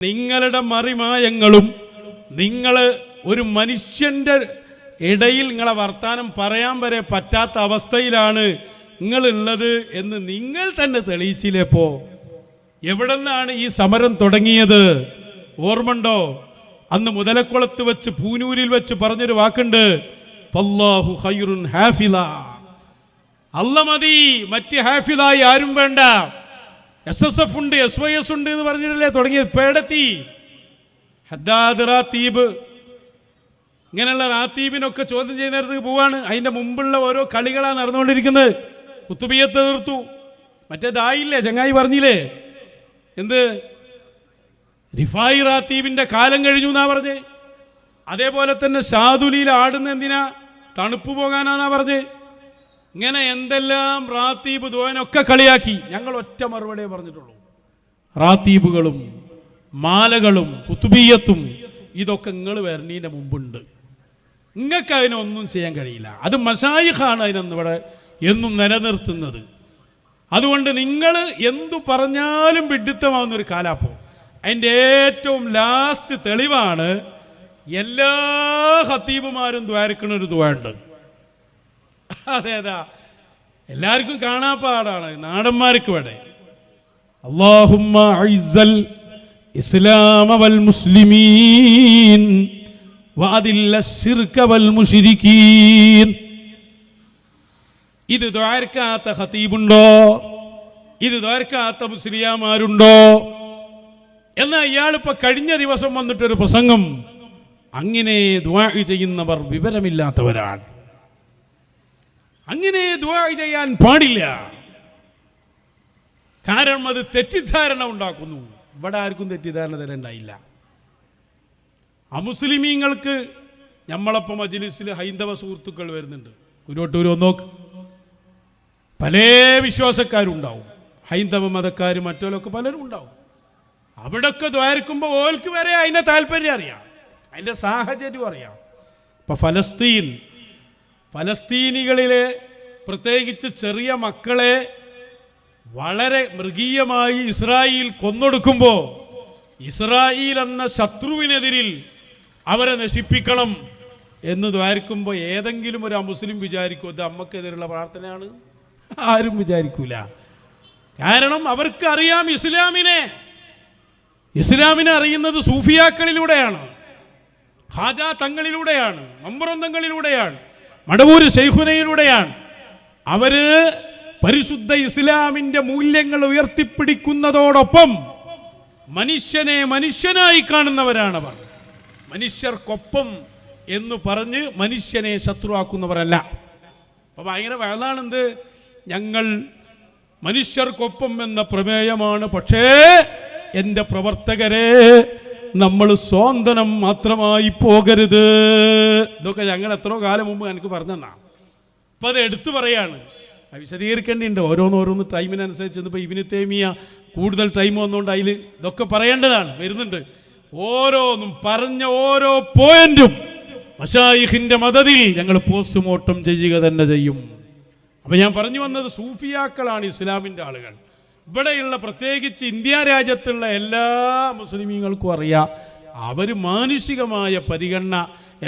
നിങ്ങളുടെ മറിമായങ്ങളും നിങ്ങൾ ഒരു മനുഷ്യന്റെ ഇടയിൽ നിങ്ങളെ വർത്താനം പറയാൻ വരെ പറ്റാത്ത അവസ്ഥയിലാണ് നിങ്ങളുള്ളത് എന്ന് നിങ്ങൾ തന്നെ തെളിയിച്ചില്ലേപ്പോ. എവിടെ നിന്നാണ് ഈ സമരം തുടങ്ങിയത് ഓർമ്മണ്ടോ? അന്ന് മുതലക്കുളത്ത് വെച്ച് പൂനൂരിൽ വെച്ച് പറഞ്ഞൊരു വാക്കുണ്ട്, ഫല്ലാഹു ഖൈറുൻ ഹാഫിള. അല്ല മതി, മറ്റ് ഹാഫിളായി ആരും വേണ്ട. SSF ഉണ്ട്, SYS ഉണ്ട് എന്ന് പറഞ്ഞിട്ടല്ലേ തുടങ്ങിയത്. പേടത്തി ഹദ്ദാദ് റാത്തീബ് ഇങ്ങനെയുള്ള റാത്തീബിനൊക്കെ ചോദ്യം ചെയ്യുന്നിടത്തേക്ക് പോവാണ്. അതിൻ്റെ മുമ്പുള്ള ഓരോ കളികളാണ് നടന്നുകൊണ്ടിരിക്കുന്നത്. കുത്തുബിയത്ത് തീർത്തു, മറ്റേതായില്ലേ ചങ്ങായി പറഞ്ഞില്ലേ, എന്ത് റിഫായി റാത്തീബിൻ്റെ കാലം കഴിഞ്ഞു എന്നാ പറഞ്ഞേ. അതേപോലെ തന്നെ ഷാദുലിയിൽ ആടുന്ന എന്തിനാ, തണുപ്പ് പോകാനാന്നാ പറഞ്ഞേ. ഇങ്ങനെ എന്തെല്ലാം റാത്തീബ് ദുആനൊക്കെ കളിയാക്കി. ഞങ്ങൾ ഒറ്റ മറുപടിയേ പറഞ്ഞിട്ടുള്ളൂ, റാത്തീബുകളും മാലകളും കുത്തുബിയത്തും ഇതൊക്കെ നിങ്ങൾ വരണീൻ്റെ മുമ്പുണ്ട്. നിങ്ങൾക്ക് അതിനൊന്നും ചെയ്യാൻ കഴിയില്ല. അത് മശായിഖാണ് അതിനൊന്നും ഇവിടെ എന്നും നിലനിർത്തുന്നത്. അതുകൊണ്ട് നിങ്ങൾ എന്തു പറഞ്ഞാലും വിഡിത്തമാവുന്നൊരു കാലാപ്പോ. അതിൻ്റെ ഏറ്റവും ലാസ്റ്റ് തെളിവാണ് എല്ലാ ഖത്തീബുമാരും ദ്വാരക്കണ ഒരു ദുആണ്ട്. അതേതാ, എല്ലാവർക്കും കാണാപ്പാടാണ്, നാടന്മാർക്ക് ഇവിടെ. അല്ലാഹുമ്മ അഇസ്സൽ ഇസ്ലാമ വൽ മുസ്ലിമീൻ വഅദില്ല ശിർക വൽ മുശ്രികീൻ. ഇത് ദ്വാരക്കാത്ത ഖതീബുണ്ടോ? ഇത് ദ്വാരക്കാത്ത മുസ്ലിയാമാരുണ്ടോ? എന്നാൽ ഇയാളിപ്പോ കഴിഞ്ഞ ദിവസം വന്നിട്ടൊരു പ്രസംഗം, അങ്ങനെ ദുആ ചെയ്യുന്നവർ വിവരമില്ലാത്തവരാണ്, അങ്ങനെ ദുആ ചെയ്യാൻ പാടില്ല, കാരണം അത് തെറ്റിദ്ധാരണ ഉണ്ടാക്കുന്നു. ഇവിടെ ആർക്കും തെറ്റിദ്ധാരണ തരണ്ടായില്ല. അമുസ്ലിമീങ്ങൾക്ക് നമ്മളപ്പം മജ്ലിസിൽ ഹൈന്ദവ സുഹൃത്തുക്കൾ വരുന്നുണ്ട്. കുരുവട്ടൂർ നോക്ക്, പല വിശ്വാസക്കാരും ഉണ്ടാവും, ഹൈന്ദവ മതക്കാരും മറ്റോലൊക്കെ പലരും ഉണ്ടാവും. അവിടെയൊക്കെ ദ്വാരക്കുമ്പോൾ ഓൽക്ക് വരെ അതിൻ്റെ താല്പര്യം അറിയാം, അതിൻ്റെ സാഹചര്യം അറിയാം. ഇപ്പം ഫലസ്തീനികളിലെ പ്രത്യേകിച്ച് ചെറിയ മക്കളെ വളരെ മൃഗീയമായി ഇസ്രായേൽ കൊന്നൊടുക്കുമ്പോൾ ഇസ്രായേൽ എന്ന ശത്രുവിനെതിരിൽ അവരെ നശിപ്പിക്കണം എന്ന് ദ്വാരിക്കുമ്പോൾ ഏതെങ്കിലും ഒരു അമുസ്ലിം വിചാരിക്കും ഇത് അമ്മക്കെതിരുള്ള പ്രാർത്ഥനയാണ്? ആരും വിചാരിക്കൂല. കാരണം അവർക്ക് അറിയാം ഇസ്ലാമിനെ അറിയുന്നത് സൂഫിയാക്കളിലൂടെയാണ്, ഖാജ തങ്ങളിലൂടെയാണ്, മമ്പുറന്തങ്ങളിലൂടെയാണ്, മടവൂര് ശൈഖുനയിലൂടെയാണ്. അവര് പരിശുദ്ധ ഇസ്ലാമിന്റെ മൂല്യങ്ങൾ ഉയർത്തിപ്പിടിക്കുന്നതോടൊപ്പം മനുഷ്യനെ മനുഷ്യനായി കാണുന്നവരാണവർ. മനുഷ്യർക്കൊപ്പം എന്ന് പറഞ്ഞ് മനുഷ്യനെ ശത്രുവാക്കുന്നവരല്ല. അപ്പൊ ഭയങ്കര വയലാണെന്ത്, ഞങ്ങൾ മനുഷ്യർക്കൊപ്പം എന്ന പ്രമേയമാണ്, പക്ഷേ എൻ്റെ പ്രവർത്തകരെ നമ്മൾ സ്വാന്തനം മാത്രമായി പോകരുത്. ഇതൊക്കെ ഞങ്ങൾ എത്രയോ കാലം മുമ്പ് എനിക്ക് പറഞ്ഞെന്നാ. അപ്പം അത് എടുത്തു പറയാണ്, വിശദീകരിക്കേണ്ടിയുണ്ട്. ഓരോന്നോരോന്ന് ടൈമിനനുസരിച്ച്. ഇപ്പോൾ ഇബ്നു തൈമിയ കൂടുതൽ ടൈം വന്നുകൊണ്ട് അതിൽ ഇതൊക്കെ പറയേണ്ടതാണ്, വരുന്നുണ്ട്. ഓരോന്നും പറഞ്ഞ ഓരോ പോയിന്റും മശായിഖിൻ്റെ മദദിൽ ഞങ്ങൾ പോസ്റ്റ്മോർട്ടം ചെയ്യുക തന്നെ ചെയ്യും. അപ്പം ഞാൻ പറഞ്ഞു വന്നത്, സൂഫിയാക്കളാണ് ഇസ്ലാമിൻ്റെ ആളുകൾ. ഇവിടെയുള്ള പ്രത്യേകിച്ച് ഇന്ത്യ രാജ്യത്തുള്ള എല്ലാ മുസ്ലിമീങ്ങൾക്കും അറിയാം, അവർ മാനുഷികമായ പരിഗണന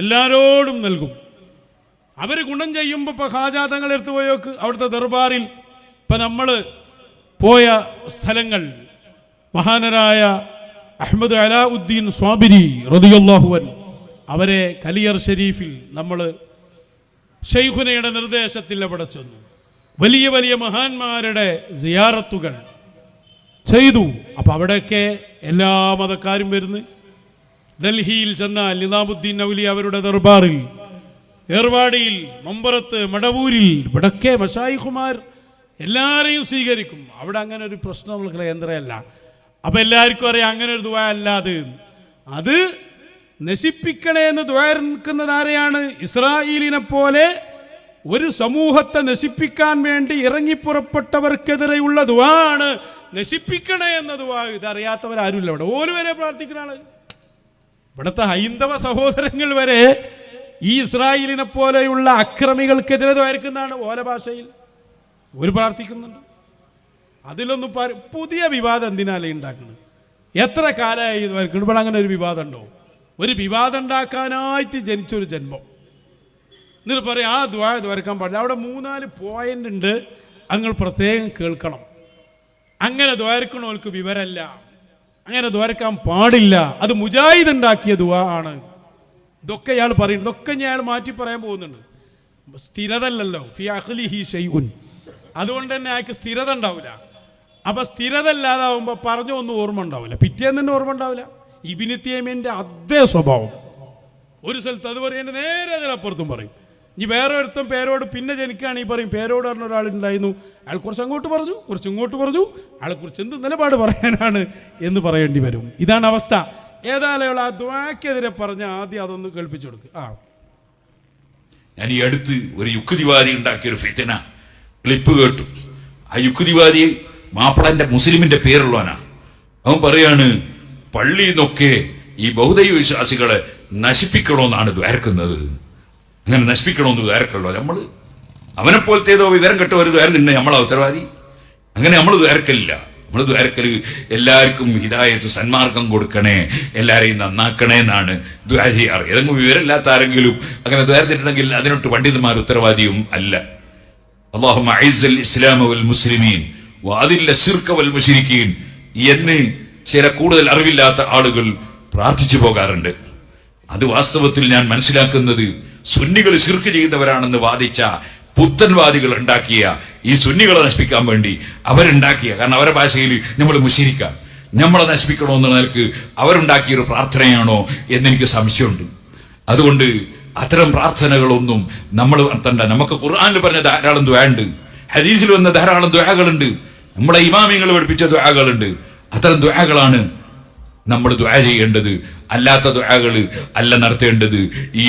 എല്ലാവരോടും നൽകും. അവർ ഗുണം ചെയ്യുമ്പോൾ ഇപ്പോൾ ഖാജാ തങ്ങളെടുത്ത് പോയോക്ക്, അവിടുത്തെ ദർബാറിൽ ഇപ്പം നമ്മൾ പോയ സ്ഥലങ്ങൾ, മഹാനരായ അഹ്മദ് അലാഉദ്ദീൻ സ്വാബിരി റളിയല്ലാഹു അൻഹു അവരെ കലിയർ ഷരീഫിൽ നമ്മൾ ശൈഖുനയുടെ നിർദ്ദേശത്തിൽ അവിടെ ചെന്നു. വലിയ വലിയ മഹാന്മാരുടെ സിയാറത്തുകൾ ചെയ്തു. അപ്പം അവിടെയൊക്കെ എല്ലാ മതക്കാരും വരുന്നു. ഡൽഹിയിൽ ചെന്നാൽ നിസാമുദ്ദീൻ ഔലിയ അവരുടെ ദർബാറിൽ, ഏർവാടിയിൽ, മമ്പറത്ത്, മടവൂരിൽ, ഇവിടൊക്കെ മശായിഖുമാർ എല്ലാവരെയും സ്വീകരിക്കും. അവിടെ അങ്ങനെ ഒരു പ്രശ്നമുള്ള കേന്ദ്രമല്ല. അപ്പം എല്ലാവർക്കും അറിയാം അങ്ങനെ ഒരു ദുആ അല്ലാതെ അത് നശിപ്പിക്കണേ എന്ന് ദ്വാരക്കുന്നത് ആരെയാണ്? ഇസ്രായേലിനെ പോലെ ഒരു സമൂഹത്തെ നശിപ്പിക്കാൻ വേണ്ടി ഇറങ്ങിപ്പുറപ്പെട്ടവർക്കെതിരെയുള്ള ദുആണ് നശിപ്പിക്കണേ എന്ന ദുആ. ഇതറിയാത്തവരാരുമില്ല ഇവിടെ. ഓല് വരെ പ്രാർത്ഥിക്കുന്ന ആള്, ഇവിടുത്തെ ഹൈന്ദവ സഹോദരങ്ങൾ വരെ ഈ ഇസ്രായേലിനെ പോലെയുള്ള അക്രമികൾക്കെതിരെ ദ്വാരക്കുന്നതാണ്. ഓല ഭാഷയിൽ ഒരു പ്രാർത്ഥിക്കുന്നുണ്ട്. അതിലൊന്നും പുതിയ വിവാദം എന്തിനാലേ ഉണ്ടാക്കുന്നത്? എത്ര കാലമായി ദ്വാരക്കണം? ഇവിടെ അങ്ങനെ ഒരു വിവാദം ഉണ്ടോ? ഒരു വിവാദം ഉണ്ടാക്കാനായിട്ട് ജനിച്ചൊരു ജന്മം. എന്നിട്ട് പറയും ആ ദ്വാരക്കാൻ പാടില്ല. അവിടെ 3-4 പോയിന്റ് ഉണ്ട്, അങ്ങ് പ്രത്യേകം കേൾക്കണം. അങ്ങനെ ദ്വാരക്കണവർക്ക് വിവരമല്ല, അങ്ങനെ ദ്വാരക്കാൻ പാടില്ല. അത് മുജാഹിദ് ഉണ്ടാക്കിയ ദുആ ആണ്. ഇതൊക്കെ ഇയാൾ പറയുന്നു. ഇതൊക്കെ ഞാൻ മാറ്റി പറയാൻ പോകുന്നുണ്ട്. സ്ഥിരത അല്ലല്ലോ, ഫി അഖ്ലിഹി ഷൈഉൻ. അതുകൊണ്ട് തന്നെ അയാൾക്ക് സ്ഥിരത ഉണ്ടാവില്ല. അപ്പം സ്ഥിരത ഇല്ലാതാവുമ്പോൾ പറഞ്ഞൊന്നും ഓർമ്മ ഉണ്ടാവില്ല, പിറ്റേന്ന് തന്നെ ഓർമ്മ ഉണ്ടാവില്ല. ഇബ്നു തൈമിയയുടെ അതേ സ്വഭാവം. ഒരു സ്ഥലത്ത് അത് പറയുന്നത് നേരെ അതിനപ്പുറത്തും പറയും. ഇനി വേറെ ഒരുത്തം പേരോട് പിന്നെ ജനിക്കുകയാണെങ്കിൽ പറയും പേരോട് പറഞ്ഞ ഒരാളുണ്ടായിരുന്നു, അയാൾ കുറച്ച് അങ്ങോട്ട് പറഞ്ഞു, കുറച്ച് ഇങ്ങോട്ട് പറഞ്ഞു, അയാളെക്കുറിച്ച് എന്ത് നിലപാട് പറയാനാണ് എന്ന് പറയേണ്ടി വരും. ഇതാണ് അവസ്ഥ. ഏതായാലും ആ ദുആക്കെതിരെ പറഞ്ഞ ആദ്യം അതൊന്ന് കേൾപ്പിച്ചു കൊടുക്കുക. ഞാൻ ഈ അടുത്ത് ഒരു യുക്തിവാദി ഉണ്ടാക്കിയൊരു ഫിത്ന ക്ലിപ്പ് കേട്ടു. ആ യുക്തിവാദി മാപ്പിളന്റെ മുസ്ലിമിന്റെ പേരുള്ളവനാ. അവൻ പറയാണ് പള്ളിയിൽ നിന്നൊക്കെ ഈ ബഹുദൈവ വിശ്വാസികളെ നശിപ്പിക്കണമെന്നാണ് ദ്വാരക്കുന്നത്. അങ്ങനെ നശിപ്പിക്കണമെന്ന് ദ്വാരക്കല്ലോ നമ്മൾ. അവനെ പോലത്തേതോ വിവരം കെട്ട ഒരു ദ്വാരം തന്നെ നമ്മളാ ഉത്തരവാദി. അങ്ങനെ നമ്മൾ ദ്വാരക്കലില്ല. നമ്മൾ ദ്വാരക്കൽ എല്ലാവർക്കും ഹിദായത്ത് സന്മാർഗം കൊടുക്കണേ, എല്ലാരെയും നന്നാക്കണേ എന്നാണ് ദ്വാര ചെയ്യാറ്. ഏതെങ്കിലും വിവരമില്ലാത്ത ആരെങ്കിലും അങ്ങനെ ദ്വാരത്തിട്ടുണ്ടെങ്കിൽ അതിനൊട്ട് പണ്ഡിതന്മാർ ഉത്തരവാദിയും അല്ല. അല്ലാഹുമ്മ അഇസ്സൽ ഇസ്ലാമ വൽ മുസ്ലിമീൻ വഅദില്ല ശിർക വൽ മുശ്രിക്കീൻ എന്ന് ചില കൂടുതൽ അറിവില്ലാത്ത ആളുകൾ പ്രാർത്ഥിച്ചു പോകാറുണ്ട്. അത് വാസ്തവത്തിൽ ഞാൻ മനസ്സിലാക്കുന്നത് സുന്നികൾ ശിർക്ക് ചെയ്യുന്നവരാണെന്ന് വാദിച്ച പുത്തൻവാദികൾ ഉണ്ടാക്കിയ ഈ സുന്നികളെ നശിപ്പിക്കാൻ വേണ്ടി അവരുണ്ടാക്കിയ, കാരണം അവരുടെ ഭാഷയിൽ നമ്മൾ മുശ്രിക്കാം, നമ്മളെ നശിപ്പിക്കണമെന്ന നിലക്ക് അവരുണ്ടാക്കിയൊരു പ്രാർത്ഥനയാണോ എന്നെനിക്ക് സംശയമുണ്ട്. അതുകൊണ്ട് അത്തരം പ്രാർത്ഥനകളൊന്നും നമ്മൾ നടത്തണ്ട. നമുക്ക് ഖുർആനിൽ പറഞ്ഞ ധാരാളം ദുആണ്ട്, ഹദീസിൽ വന്ന ധാരാളം ദുആകളുണ്ട്, നമ്മളെ ഇമാമിങ്ങൾ പഠിപ്പിച്ച ദുആകളുണ്ട്. അത്തരം ദുആകളാണ് നമ്മൾ ദുആ ചെയ്യേണ്ടത്, അല്ലാത്ത ദുആകൾ അല്ല നടത്തേണ്ടത്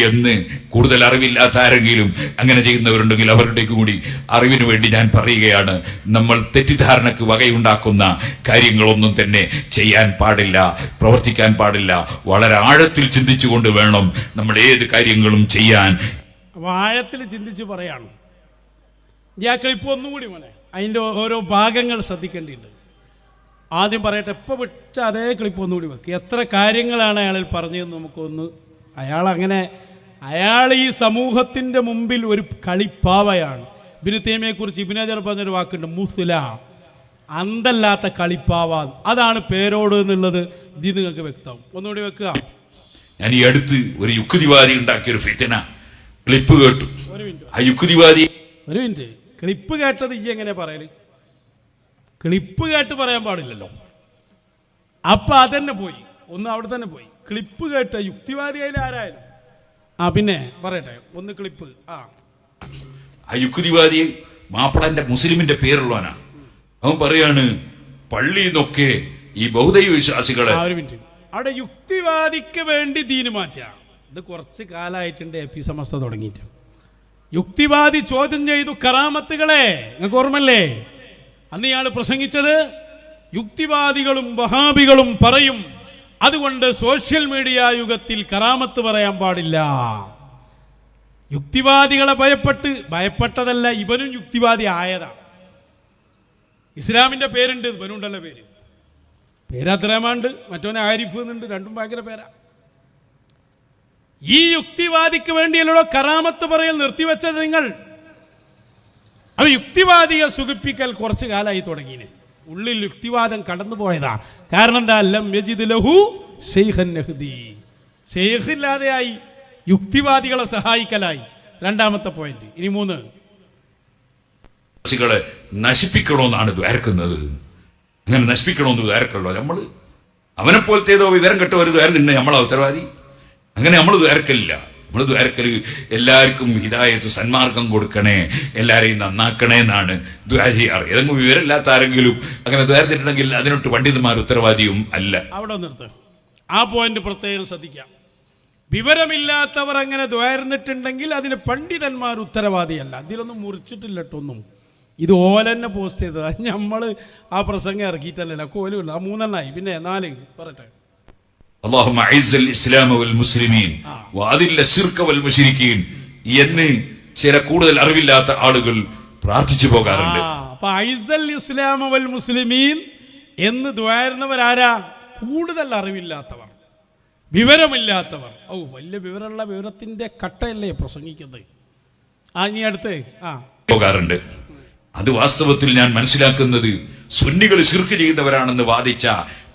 എന്ന് കൂടുതൽ അറിവില്ലാത്ത ആരെങ്കിലും അങ്ങനെ ചെയ്യുന്നവരുണ്ടെങ്കിൽ അവരുടെയും കൂടി അറിവിന് വേണ്ടി ഞാൻ പറയുകയാണ്. നമ്മൾ തെറ്റിദ്ധാരണക്ക് വകയുണ്ടാക്കുന്ന കാര്യങ്ങളൊന്നും തന്നെ ചെയ്യാൻ പാടില്ല, പ്രവർത്തിക്കാൻ പാടില്ല. വളരെ ആഴത്തിൽ ചിന്തിച്ചുകൊണ്ട് വേണം നമ്മൾ ഏത് കാര്യങ്ങളും ചെയ്യാൻ. ആഴത്തിൽ ചിന്തിച്ച് പറയാണ്. ഞാൻ ക്ലിപ്പ് ഒന്നുകൂടി മോനെ, അതിൻ്റെ ഓരോ ഭാഗങ്ങൾ ശ്രദ്ധിക്കേണ്ടിയിട്ടുണ്ട്. ആദ്യം പറയട്ടെ, എപ്പോൾ വിട്ട അതേ ക്ലിപ്പ് ഒന്നുകൂടി വെക്കുക. എത്ര കാര്യങ്ങളാണ് അയാളിൽ പറഞ്ഞതെന്ന് നമുക്കൊന്ന്. അയാൾ ഈ സമൂഹത്തിൻ്റെ മുമ്പിൽ ഒരു കളിപ്പാവയാണ്. ഇബ്നു തൈമിയയെക്കുറിച്ച് ഇബ്നു ഹജർ പറഞ്ഞൊരു വാക്കുണ്ട്, മുസ്ല, അന്തല്ലാത്ത കളിപ്പാവ. അതാണ് പേരോട് എന്നുള്ളത് ഇത് നിങ്ങൾക്ക് വ്യക്തമാവും. ഒന്നുകൂടി വെക്കുക. ഞാൻ ഈ അടുത്ത് ഒരു യുക്തിവാദി ഉണ്ടാക്കിയൊരു ഫിത്ന ക്ലിപ്പ് കേട്ടു. ആ യുക്തിവാദി ഒരു മിനിറ്റ്, ക്ലിപ്പ് കേട്ടത് ഈ എങ്ങനെ പറയല്? ക്ലിപ്പ് കേട്ട് പറയാൻ പാടില്ലല്ലോ. അപ്പം അതന്നെ പോയി, ഒന്ന് അവിടെ തന്നെ പോയി. ക്ലിപ്പ് കേട്ട യുക്തിവാദി ആയാലും ആരായാലും. പിന്നെ പറയട്ടെ ഒന്ന് ക്ലിപ്പ്. ആ യുക്തിവാദി മാപ്പിളന്റെ മുസ്ലിമിന്റെ പേരുള്ളവനാ. അവൻ പറയാണ് പള്ളിയിൽ നിന്നൊക്കെ ഈ ബഹുദൈവ വിശ്വാസികളെ. ഒരു മിനിറ്റ്, അവിടെ യുക്തിവാദിക്ക് വേണ്ടി ദീന് മാറ്റുക. ഇത് കുറച്ച് കാലമായിട്ടുണ്ട് എ പി സമസ്ത തുടങ്ങിയിട്ട്. യുക്തിവാദി ചോദ്യം ചെയ്തു കറാമത്തുകളെ. നിങ്ങൾക്ക് ഓർമ്മല്ലേ അന്ന് ഇയാൾ പ്രസംഗിച്ചത്? യുക്തിവാദികളും വഹാബികളും പറയും അതുകൊണ്ട് സോഷ്യൽ മീഡിയ യുഗത്തിൽ കറാമത്ത് പറയാൻ പാടില്ല. യുക്തിവാദികളെ ഭയപ്പെട്ടതല്ല, ഇവനും യുക്തിവാദി ആയതാണ്. ഇസ്ലാമിൻ്റെ പേരുണ്ട്, ഇവനുണ്ടല്ലോ പേര് അബ്ദുറഹ്മാനുണ്ട്, മറ്റോനെ ആരിഫ് എന്നുണ്ട്, രണ്ടും ഭയങ്കര പേരാ. ഈ യുക്തിവാദിക്ക് വേണ്ടിയല്ലോ കറാമത്ത് പറയൽ നിർത്തിവെച്ചത് നിങ്ങൾ. അവ യുക്തിവാദിയെ സുഖിപ്പിക്കൽ കുറച്ച് കാലമായി തുടങ്ങിയിന്. ഉള്ളിൽ യുക്തിവാദം കടന്നു പോയതാ. കാരണം എന്താ? ലം യജിദ് ലഹു ശൈഖൻ യഹ്ദി. ശൈഖില്ലാതെയായി, യുക്തിവാദികളെ സഹായിക്കലായി. രണ്ടാമത്തെ പോയിന്റ്. ഇനി 3, നശിപ്പിക്കണമെന്നാണ് ദ്വാരക്കുന്നത്. അങ്ങനെ നശിപ്പിക്കണമെന്ന് ദ്വാരക്കല്ലോ നമ്മൾ. അവനെ പോലത്തേതോ വിവരം കെട്ട ഒരു ദ്വാരം തന്നെ നമ്മളാ ഉത്തരവാദി. അങ്ങനെ നമ്മൾ ദ്വാരക്കലില്ല. നമ്മൾ ദ്വാരക്കൽ എല്ലാവർക്കും ഹിദായത്ത് സന്മാർഗം കൊടുക്കണേ, എല്ലാരെയും നന്നാക്കണേ എന്നാണ് ദ്വാര ചെയ്യാറ്. ഏതെങ്കിലും വിവരമില്ലാത്ത ആരെങ്കിലും അങ്ങനെ ദ്വാരത്തിട്ടുണ്ടെങ്കിൽ അതിനൊട്ട് പണ്ഡിതന്മാർ ഉത്തരവാദിയും അല്ല. അവിടെ നിർത്ത്. ആ പോയിന്റ് പ്രത്യേകം ശ്രദ്ധിക്കാം. വിവരമില്ലാത്തവർ അങ്ങനെ ദ്വാരന്നിട്ടുണ്ടെങ്കിൽ അതിന് പണ്ഡിതന്മാർ ഉത്തരവാദിയല്ല. അതിലൊന്നും മുറിച്ചിട്ടില്ല കേട്ടൊന്നും. ഇത് ഓലെന്നെ പോസ്റ്റ് ചെയ്തതാണ്. നമ്മൾ ആ പ്രസംഗം ഇറക്കിയിട്ടല്ല, കോലുമില്ല. ആ 3 എണ്ണമായി. പിന്നെ 4 പറയട്ടെ. അല്ലാഹുമ്മ അഇസ്സൽ ഇസ്ലാമ വൽ മുസ്ലിമീൻ വഅദില്ല ശിർക വൽ മുശ്രിക്കീൻ എന്ന് ചില കൂടുതൽ അറിവില്ലാത്ത ആളുകൾ പ്രാർത്ഥിച്ചു പോകാറുണ്ട്. അപ്പൊ അഇസ്സൽ ഇസ്ലാമ വൽ മുസ്ലിമീൻ എന്ന് ദ്വാരുന്നവരാരാ? കൂടുതൽ അറിവില്ലാത്തവർ, വിവരമില്ലാത്തവർ. വലിയ വിവരമുള്ള വിവരത്തിൻ്റെ കട്ടയല്ലേ പ്രസംഗിക്കുന്നത്. ഇനി അടുത്ത് പോകാറുണ്ട്. അത് വാസ്തവത്തിൽ ഞാൻ മനസ്സിലാക്കുന്നത് സുന്നികൾ ശിർക്ക് ചെയ്യുന്നവരാണെന്ന് വാദിച്ച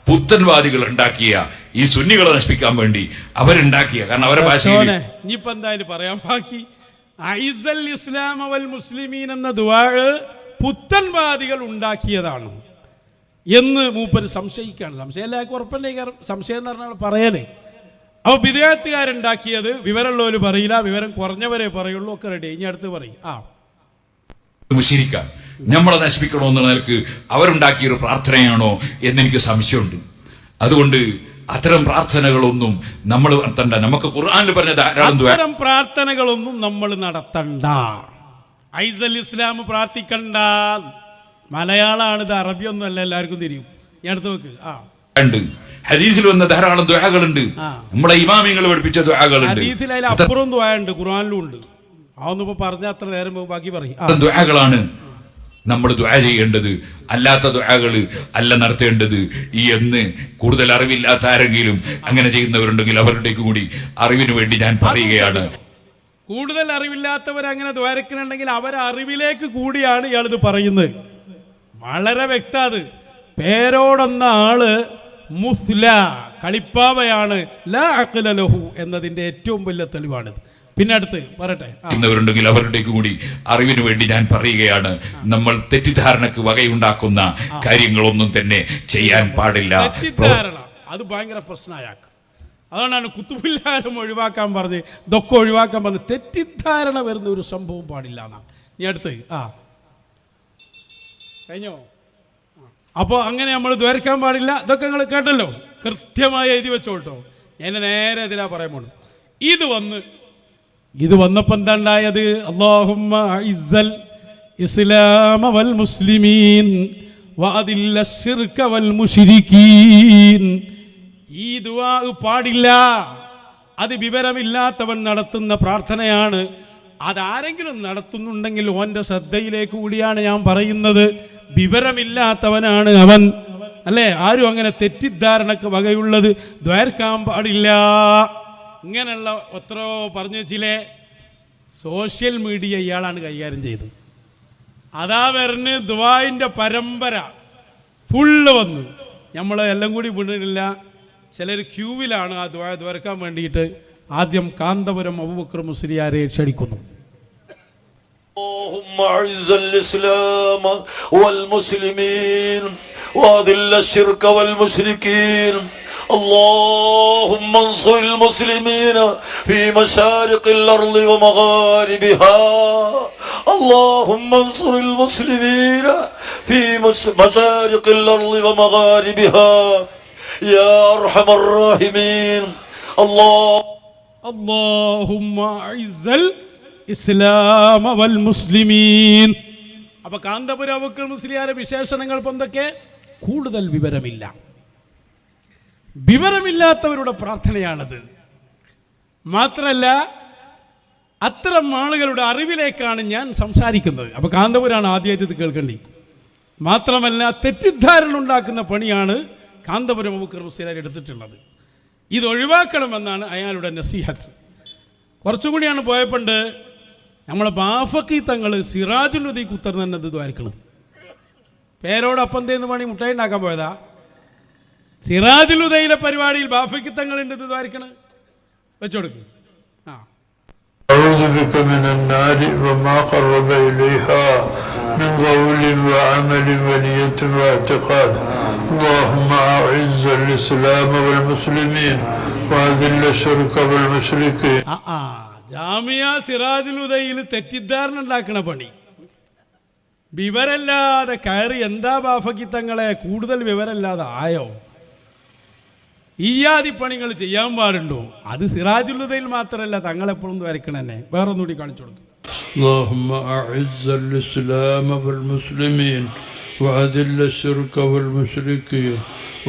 പുത്തൻവാദികൾ ഉണ്ടാക്കിയ ഈ സുന്നികളെ നശിപ്പിക്കാൻ വേണ്ടി അവരുണ്ടാക്കിയ, കാരണം അവരുടെ ഭാഷയിൽ ഇനിയിപ്പോ എന്തായാലും പറയാൻ ബാക്കി ഐസൽ ഇസ്ലാം വൽ മുസ്ലിമീൻ എന്ന ദുആ പുത്തൻവാദികൾ ഉണ്ടാക്കിയതാണ് എന്ന് മൂപ്പര് സംശയിക്കാണ്. സംശയം എല്ലാവർക്കും ഉറപ്പല്ലേ, സംശയം എന്ന് പറഞ്ഞാൽ പറയല്. അപ്പോൾ ബിദ്അത്തുകാരുണ്ടാക്കിയത് വിവരമുള്ളവര് പറയില്ല, വിവരം കുറഞ്ഞവരെ പറയുള്ളൂ, ഒക്കെ റെഡി. ഇനി അടുത്ത് പറയും മുശിരിക്ക നമ്മളെ നശിപ്പിക്കണമെന്നുള്ള നിലക്ക് അവരുണ്ടാക്കിയൊരു പ്രാർത്ഥനയാണോ എന്നെനിക്ക് സംശയമുണ്ട്. അതുകൊണ്ട് അത്തരം പ്രാർത്ഥനകളൊന്നും നമ്മൾ നടത്തണ്ട. നമുക്ക് ഖുർആനിൽ പറഞ്ഞ ധാരാളം പ്രാർത്ഥനകളൊന്നും നമ്മൾ നടത്തണ്ട. ഐസൽ ഇസ്ലാം പ്രാർത്ഥിക്കണ്ട. മലയാളമാണ് ഇത്, അറബിയൊന്നും അല്ല, എല്ലാവർക്കും തിരിയും. ഞാൻ അടുത്ത് വെക്ക്. ഹദീസിൽ വന്ന ധാരാളം ദുആകളുണ്ട്, നമ്മളെ ഇമാമിങ്ങൾ പഠിപ്പിച്ച ദുആകളുണ്ട്. ഹദീസിൽ അതിൽ അപ്പുറം ദുആ ഉണ്ട്, ഖുർആനിലും ഉണ്ട്. അതൊന്നും ഇപ്പൊ പറഞ്ഞ അത്ര നേരം ബാക്കി പറയും. ദുആകളാണ് നമ്മൾ ദുആ ചെയ്യേണ്ടത്, അല്ലാത്ത ദുആകള് അല്ല നടത്തേണ്ടത് എന്ന് കൂടുതൽ അറിവില്ലാത്ത ആരെങ്കിലും അങ്ങനെ ചെയ്യുന്നവരുണ്ടെങ്കിൽ അവരുടേക്ക് കൂടി അറിവിന് വേണ്ടി ഞാൻ പറയുകയാണ്. കൂടുതൽ അറിവില്ലാത്തവർ അങ്ങനെ ദ്വാരക്കുന്നുണ്ടെങ്കിൽ അവരെ അറിവിലേക്ക് കൂടിയാണ് ഇയാളിത് പറയുന്നത്. വളരെ വ്യക്തത്. പേരോടെന്ന ആള് മുസ്ല, കളിപ്പാവയാണ്, ലാ അഖ്ല ലഹു എന്നതിന്റെ ഏറ്റവും വലിയ തെളിവാണിത്. പിന്നെ അടുത്ത് പറയട്ടെ, ുണ്ടെങ്കിൽ അവരുടേക്ക് കൂടി അറിവിന് വേണ്ടി ഞാൻ പറയുകയാണ്, നമ്മൾ തെറ്റിദ്ധാരണക്ക് വകയുണ്ടാക്കുന്ന കാര്യങ്ങളൊന്നും തന്നെ ചെയ്യാൻ പാടില്ല. തെറ്റിദ്ധാരണ അത് ഭയങ്കര പ്രശ്നമായാക്ക്. അതുകൊണ്ടാണ് കുത്തുബില്ലാരും ഒഴിവാക്കാൻ പറഞ്ഞ്, ഇതൊക്കെ ഒഴിവാക്കാൻ പറഞ്ഞ്. തെറ്റിദ്ധാരണ വരുന്ന ഒരു സംഭവം പാടില്ല എന്നാണ്. ഇനി അടുത്ത് കഴിഞ്ഞോ? അപ്പോൾ അങ്ങനെ നമ്മൾ ദ്വാരക്കാൻ പാടില്ല. ഇതൊക്കെ നിങ്ങൾ കേട്ടല്ലോ, കൃത്യമായി എഴുതി വെച്ചോട്ടോ. ഞാൻ നേരെ എതിരാ പറയാൻ പോണു. ഇത് വന്നപ്പോൾ എന്താ ഉണ്ടായത്? അല്ലാഹുമ്മ ഇസ്സൽ ഇസ്ലാമ വൽ മുസ്ലിമീൻ വഅദില്ല ശിർക വൽ മുശ്രികീൻ. ഈ ദുആ പാടില്ല. അത് വിവരമില്ലാത്തവൻ നടത്തുന്ന പ്രാർത്ഥനയാണ്. അതാരെങ്കിലും നടത്തുന്നുണ്ടെങ്കിൽ ഓൻ്റെ ശ്രദ്ധയിലേക്ക് കൂടിയാണ് ഞാൻ പറയുന്നത്. വിവരമില്ലാത്തവനാണ് അവൻ, അല്ലേ? ആരും അങ്ങനെ തെറ്റിദ്ധാരണക്ക് വകയുള്ളത് ദ്വാരക്കാൻ പാടില്ല. ഇങ്ങനെയുള്ള എത്രയോ പറഞ്ഞു വെച്ചില്ലേ. സോഷ്യൽ മീഡിയ ഇയാളാണ് കൈകാര്യം ചെയ്തത്. അതാ വരുന്ന ദുആഇൻ്റെ പരമ്പര ഫുള്ള് വന്നു. നമ്മൾ എല്ലാം കൂടി വിടുന്നില്ല. ചിലർ ക്യൂവിലാണ് ആ ദുആ ദ്വാരക്കാൻ വേണ്ടിയിട്ട്. ആദ്യം കാന്തപുരം അബൂബക്കർ മുസ്ലിയാരെ ക്ഷണിക്കുന്നു. اللهم اعز الاسلام والمسلمين واذل الشرك والمشركين. اللهم انصر المسلمين في مشارق الارض ومغاربها. اللهم انصر المسلمين في مشارق الارض ومغاربها يا ارحم الراحمين. اللهم اعز ഇസ്ലാമ വൽ മുസ്ലിമീൻ. അപ്പൊ കാന്തപുരം അബൂബക്കർ മുസ്ലിയാരെ വിശേഷണങ്ങൾ എന്തൊക്കെ? കൂടുതൽ വിവരമില്ല. വിവരമില്ലാത്തവരുടെ പ്രാർത്ഥനയാണത്. മാത്രമല്ല അത്തരം ആളുകളുടെ അറിവിലേക്കാണ് ഞാൻ സംസാരിക്കുന്നത്. അപ്പൊ കാന്തപുരാണ് ആദ്യമായിട്ട് ഇത് കേൾക്കേണ്ടി. മാത്രമല്ല തെറ്റിദ്ധാരണ ഉണ്ടാക്കുന്ന പണിയാണ് കാന്തപുരം അബൂബക്കർ മുസ്ലിയാർ എടുത്തിട്ടുള്ളത്. ഇത് ഒഴിവാക്കണമെന്നാണ് അയാളുടെ നസീഹത്ത്. കുറച്ചുകൂടിയാണ് പോയപ്പണ്ട് നമ്മളെ ബാഫക്കി തങ്ങൾ സിറാജുൽ ഉദയ്ക്ക് ഉത്തരം തന്നെ ഇത് ദ്വാരിക്കണം. പേരോടൊപ്പം തേന്ന് പണി മുട്ടായി ഉണ്ടാക്കാൻ പോയതാ. സിറാജുൽ ഉദയിലെ പരിപാടിയിൽ ബാഫക്കി തങ്ങളുണ്ട് ഇത് ദ്വാരിക്കണം. വെച്ചോടുക്ക്. أعوذ بك من النار وما قرب إليها من قول وعمل ونية واعتقاد. اللهم أعز الإسلام والمسلمين وأذل الشرك والمشركين. ജാമിയ സിറാജുൽ ഉദയിൽ തെറ്റിദ്ധാരണ ഉണ്ടാക്കണ പണി. വിവരല്ലാതെ കയറി എന്താ ബാഫക്കി തങ്ങളെ കൂടുതൽ വിവരല്ലാതെ ആയോ? ഈയാദി പണികൾ ചെയ്യാൻ പാടുണ്ടോ? അത് സിറാജുൽ ഉദയിൽ മാത്രമല്ല, തങ്ങളെപ്പോഴും വരയ്ക്കണന്നെ. വേറൊന്നുകൂടി കാണിച്ചു കൊടുക്കും. اللهم أعز الإسلام والمسلمين وأذل الشرك والمشركين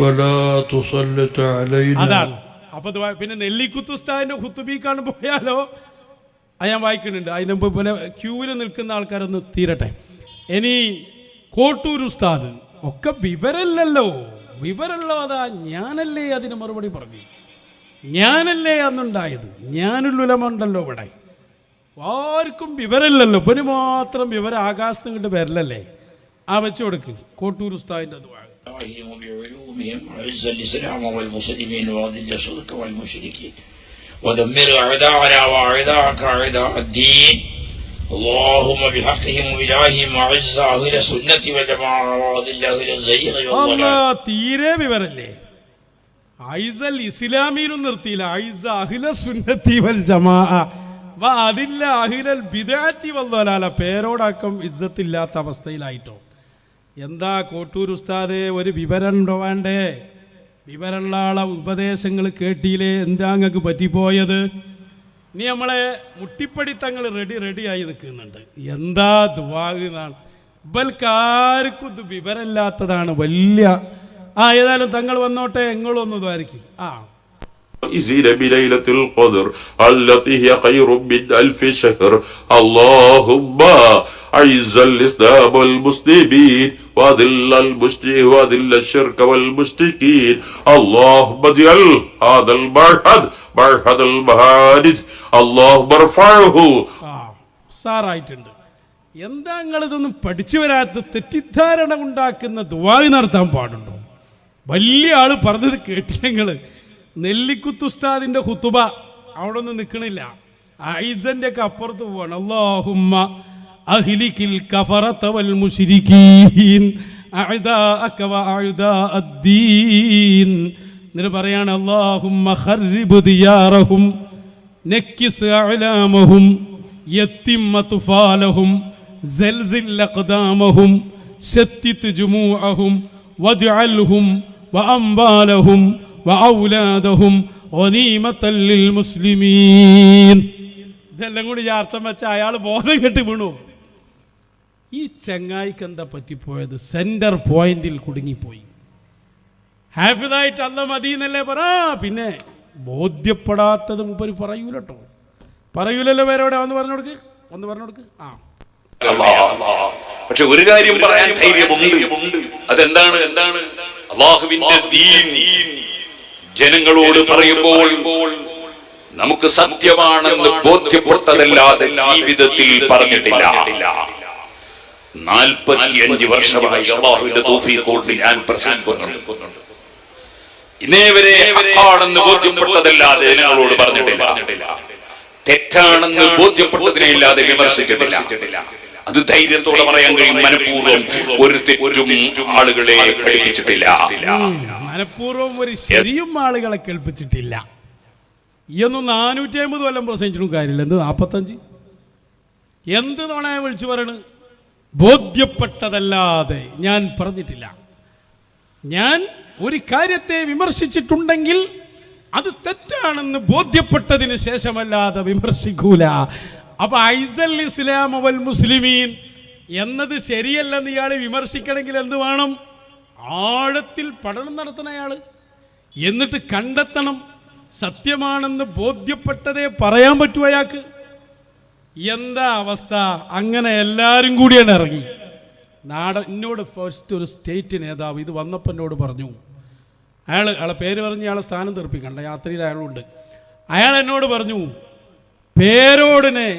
ولا تسلط علينا. അതാണ്. അപ്പൊ പിന്നെ നെല്ലിക്കുത്ത് ഉസ്താദിന്റെ ഖുത്തുബിക്കാണ് പോയാലോ? ഞാൻ വായിക്കുന്നുണ്ട്. അതിന് മുമ്പ് പോലെ ക്യൂവിൽ നിൽക്കുന്ന ആൾക്കാരൊന്ന് തീരട്ടെ. ഇനി കോട്ടൂർ ഉസ്താദ് ഒക്കെ വിവരമില്ലല്ലോ, വിവരമുള്ളതാ ഞാനല്ലേ അതിന് മറുപടി പറഞ്ഞു, ഞാനല്ലേ അന്നുണ്ടായത്, ഞാനുള്ളുലമുണ്ടല്ലോ ഇവിടെ. ആർക്കും വിവരമില്ലല്ലോ, ഇവന് മാത്രം വിവരം ആകാശത്ത് കൊണ്ട് വരലല്ലേ. ആ വെച്ച് കൊടുക്ക് കോട്ടൂർ ഉസ്താദിൻ്റെ ദുആ. بعلومهم وعز الإسلام والمسلمين وأذل الشرك والمشركين ودمر أعداءنا وأعداءك أعداء الدين اللهم بحقهم وبجاههم وعز أهل السنة والجماعة وأذل أهل الزيغ والضلال. തീരെ വിവരല്ലേ. ഐസൽ ഇസ്ലാമിയിലും നിർത്തിയില്ല, ഐസ അഹ്ല സുന്നത്തി വൽ ജമാഅ വഅദില്ല അഹ്ലൽ ബിദ്അത്തി വൽ ദലാല. പേരോടക്കം ഇസ്സത്തില്ലാത്ത അവസ്ഥയിലായിട്ടോ. എന്താ കോട്ടൂർ ഉസ്താദേ, ഒരു വിവരം വേണ്ടേ? വിവരമുള്ള ആളെ ഉപദേശങ്ങൾ കേട്ടിയില്ലേ? എന്താ അങ്ങക്ക് പറ്റിപ്പോയത്? നീ നമ്മളെ മുട്ടിപ്പടിത്തങ്ങൾ റെഡിയായി നിൽക്കുന്നുണ്ട്. എന്താ ദുആന്നാണ് ഇവൽക്കാർക്കും ഇത് വിവരമില്ലാത്തതാണ് വലിയ. ഏതായാലും തങ്ങൾ വന്നോട്ടെ, എങ്ങളൊന്ന് ദ്വാരിക്കും. إزيل بليلة القدر التي هي خير من 1000 شهر. اللهم أعز الإسلام والمسلمين وأذل وأذل الشرك والمشركين. اللهم اجعل هذا المعهد معهد المعاهد. اللهم ارفعه. സാറായിട്ടുണ്ട്. എന്താ നിങ്ങളിതൊന്നും പഠിച്ചു വരാത്ത തെറ്റിദ്ധാരണ ഉണ്ടാക്കുന്ന ദുആ നടത്താൻ പാടുണ്ടോ? വലിയ ആള് പറഞ്ഞത് കേട്ടില്ല നിങ്ങൾ. നെല്ലിക്കുത്ത് ഉസ്താദിന്റെ ഖുതുബ അവിടെ ഒന്നും നിൽക്കണില്ല, ഐസന്റെ ഒക്കെ അപ്പുറത്ത് പോവാണ്. അല്ലാഹുമ്മ അഹ്ലികിൽ കഫറത വൽ മുശ്രികീൻ അഅദാഅക വഅഅദാഅദ്ദീൻ. എന്നിട്ട് പറയാണ് അല്ലാഹുമ്മ ഖർരിബ് ദിയാറഹും നക്കിസ് അഅലാമഹും യത്തിമ്മ തുഫാലഹും സൽസിൽ അഖ്ദാമഹും ശത്തിത് ജുമൂഅഹും വജ്അൽഹും വഅംവാലഹും വഔലാദഹും ഗനീമത്തൻ ലിൽ മുസ്ലിമീൻ. ഇതെല്ലാം കൂടി അർത്ഥം വെച്ച അയാൾ ബോധം കെട്ട് വീണു. ഈ ചങ്ങായിക്ക് എന്താ പറ്റിപ്പോയത്? സെന്റർ പോയിന്റിൽ കുടുങ്ങിപ്പോയി. ഹാഫിദായിട്ട് അല്ല മതി എന്നല്ലേ പറ. പിന്നെ ബോധ്യപ്പെടാത്തത് മുമ്പ് പറയൂലട്ടോ, പറയൂലല്ലോ. വേറെ ഒന്ന് പറഞ്ഞു കൊടുക്ക്. പക്ഷെ ഒരു കാര്യം പറയാൻ ധൈര്യമുണ്ട്. അതെന്താണ്? അല്ലാഹുവിന്റെ ദീൻ ജനങ്ങളോട് പറയുമ്പോൾ നമുക്ക് സത്യമാണെന്ന് ബോധ്യപ്പെട്ടതല്ലാതെ ജീവിതത്തിൽ പറഞ്ഞിട്ടില്ല. 45 വർഷമായി അല്ലാഹുവിന്റെ തൗഫീഖ് കൊണ്ട് ഞാൻ പ്രസംഗിക്കുന്നുണ്ട്. ഇന്നേവരെ ഹഖാണെന്ന് ബോധ്യപ്പെട്ടതല്ലാതെ ജനങ്ങളോട് പറഞ്ഞിട്ടില്ല. തെറ്റാണെന്ന് ബോധ്യപ്പെട്ടതിനെയില്ലാതെ വിമർശിച്ചിട്ടില്ല. അത് ധൈര്യത്തോടെ പറയാൻ കഴിയും. മനഃപൂർവ്വം ഒരു തെറ്റും ആളുകളെ പഠിപ്പിച്ചിട്ടില്ല, മനഃപൂർവ്വം ഒരു ശരിയും ആളുകളെ കേൾപ്പിച്ചിട്ടില്ല. ഇയൊന്നും 450 കൊല്ലം പ്രസംഗിച്ചിട്ടും കാര്യമില്ല. എന്ത് 45? എന്ത് തവണയെ വിളിച്ചു പറയണ്? ബോധ്യപ്പെട്ടതല്ലാതെ ഞാൻ പറഞ്ഞിട്ടില്ല. ഞാൻ ഒരു കാര്യത്തെ വിമർശിച്ചിട്ടുണ്ടെങ്കിൽ അത് തെറ്റാണെന്ന് ബോധ്യപ്പെട്ടതിന് ശേഷമല്ലാതെ വിമർശിക്കൂല. അപ്പൊ ഐസൽ ഇസ്ലാം വൽ മുസ്ലിമീൻ എന്നത് ശരിയല്ലെന്ന് ഇയാൾ വിമർശിക്കണമെങ്കിൽ എന്ത് വേണം? ആഴത്തിൽ പഠനം നടത്തണം അയാൾ. എന്നിട്ട് കണ്ടെത്തണം. സത്യമാണെന്ന് ബോധ്യപ്പെട്ടതേ പറയാൻ പറ്റൂ അയാൾക്ക്. എന്താ അവസ്ഥ? അങ്ങനെ എല്ലാവരും കൂടിയാണ് ഇറങ്ങി. എന്നോട് ഫസ്റ്റ് ഒരു സ്റ്റേറ്റ് നേതാവ് ഇത് വന്നപ്പോൾ എന്നോട് പറഞ്ഞു, അയാളെ പേര് പറഞ്ഞ് അയാളെ സ്ഥാനം തെറിപ്പിക്കണ്ട, യാത്രയിൽ അയാളുണ്ട്. അയാൾ എന്നോട് പറഞ്ഞു, പേരോടിനെ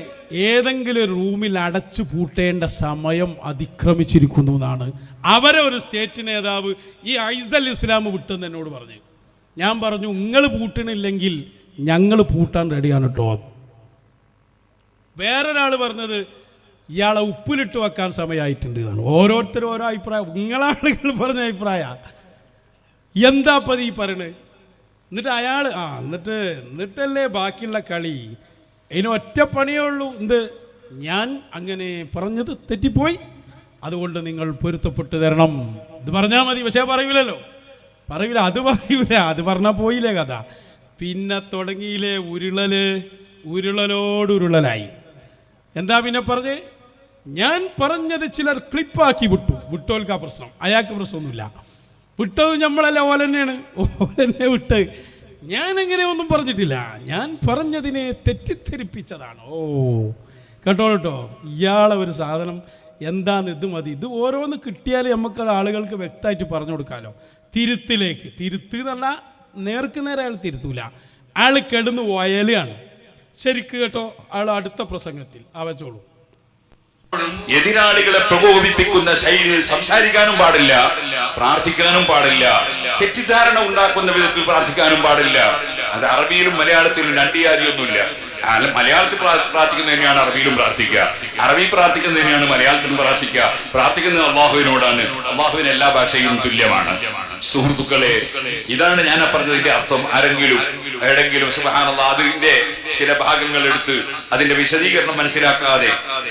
ഏതെങ്കിലും ഒരു റൂമിൽ അടച്ചു പൂട്ടേണ്ട സമയം അതിക്രമിച്ചിരിക്കുന്നു എന്നാണ് അവരെ ഒരു സ്റ്റേറ്റ് നേതാവ് ഈ ഐസൽ ഇസ്ലാം വിട്ടെന്ന് എന്നോട് പറഞ്ഞു. ഞാൻ പറഞ്ഞു, നിങ്ങൾ പൂട്ടണില്ലെങ്കിൽ ഞങ്ങൾ പൂട്ടാൻ റെഡിയാണ് കേട്ടോ. വേറൊരാൾ പറഞ്ഞത് ഇയാളെ ഉപ്പിലിട്ട് വെക്കാൻ സമയമായിട്ടുണ്ട് എന്നാണ്. ഓരോരുത്തരും ഓരോ അഭിപ്രായം. നിങ്ങളാളുകൾ പറഞ്ഞ അഭിപ്രായ എന്താ പതി പറയണത്? എന്നിട്ട് അയാൾ എന്നിട്ടല്ലേ ബാക്കിയുള്ള കളി. അതിന് ഒറ്റ പണിയേ ഉള്ളൂ. ഞാൻ അങ്ങനെ പറഞ്ഞത് തെറ്റിപ്പോയി, അതുകൊണ്ട് നിങ്ങൾ പൊരുത്തപ്പെട്ട് തരണം. ഇത് പറഞ്ഞാൽ മതി. പക്ഷേ പറയൂലല്ലോ, പറയൂല. അത് പറഞ്ഞാൽ പോയില്ലേ കഥ. പിന്നെ തുടങ്ങിയില്ലേ ഉരുളലോടുരുളലായി. എന്താ പിന്നെ പറഞ്ഞ്? ഞാൻ പറഞ്ഞത് ചിലർ ക്ലിപ്പാക്കി വിട്ടോൽക്കാ പ്രശ്നം. അയാൾക്ക് പ്രശ്നമൊന്നുമില്ല. വിട്ടത് നമ്മളല്ല, ഓലെന്നെയാണ്. ഓലെന്നെ വിട്ട്. ഞാനെങ്ങനെ ഒന്നും പറഞ്ഞിട്ടില്ല. ഞാൻ പറഞ്ഞതിനെ തെറ്റിദ്ധരിപ്പിച്ചതാണ്. കേട്ടോ. ഇയാളെ ഒരു സാധനം എന്താന്ന് ഇത് മതി. ഇത് ഓരോന്ന് കിട്ടിയാൽ നമുക്കത് ആളുകൾക്ക് വ്യക്തമായിട്ട് പറഞ്ഞു കൊടുക്കാമല്ലോ. തിരുത്ത് എന്ന് പറഞ്ഞാൽ നേർക്ക് നേരെ അയാൾ തിരുത്തൂല, അയാൾ കിടന്ന് വയലാണ്. ശരിക്ക് കേട്ടോ, അയാൾ അടുത്ത പ്രസംഗത്തിൽ വെച്ചോളൂ. എതിരാളികളെ പ്രകോപിപ്പിക്കുന്ന ശൈലിയിൽ സംസാരിക്കാനും പാടില്ല, പ്രാർത്ഥിക്കാനും പാടില്ല, തെറ്റിദ്ധാരണ ഉണ്ടാക്കുന്ന വിധത്തിൽ പ്രാർത്ഥിക്കാനും പാടില്ല. അത് അറബിയിലും മലയാളത്തിലും രണ്ടിയാരിയൊന്നുമില്ല. മലയാളത്തിൽ പ്രാർത്ഥിക്കുന്നതിനെയാണ് അറബിയിലും പ്രാർത്ഥിക്കുക, അറബി പ്രാർത്ഥിക്കുന്നതിനെയാണ് മലയാളത്തിലും പ്രാർത്ഥിക്കുക. പ്രാർത്ഥിക്കുന്നത് അള്ളാഹുവിനോടാണ്. അള്ളാഹുവിന് എല്ലാ ഭാഷയും തുല്യമാണ്. സുഹൃത്തുക്കളെ, ഇതാണ് ഞാൻ പറഞ്ഞതിന്റെ അർത്ഥം. ആരെങ്കിലും എവിടെങ്കിലും സുബ്ഹാനല്ലാഹ് അതിന്റെ ചില ഭാഗങ്ങൾ എടുത്ത് അതിന്റെ വിശദീകരണം മനസ്സിലാക്കാതെ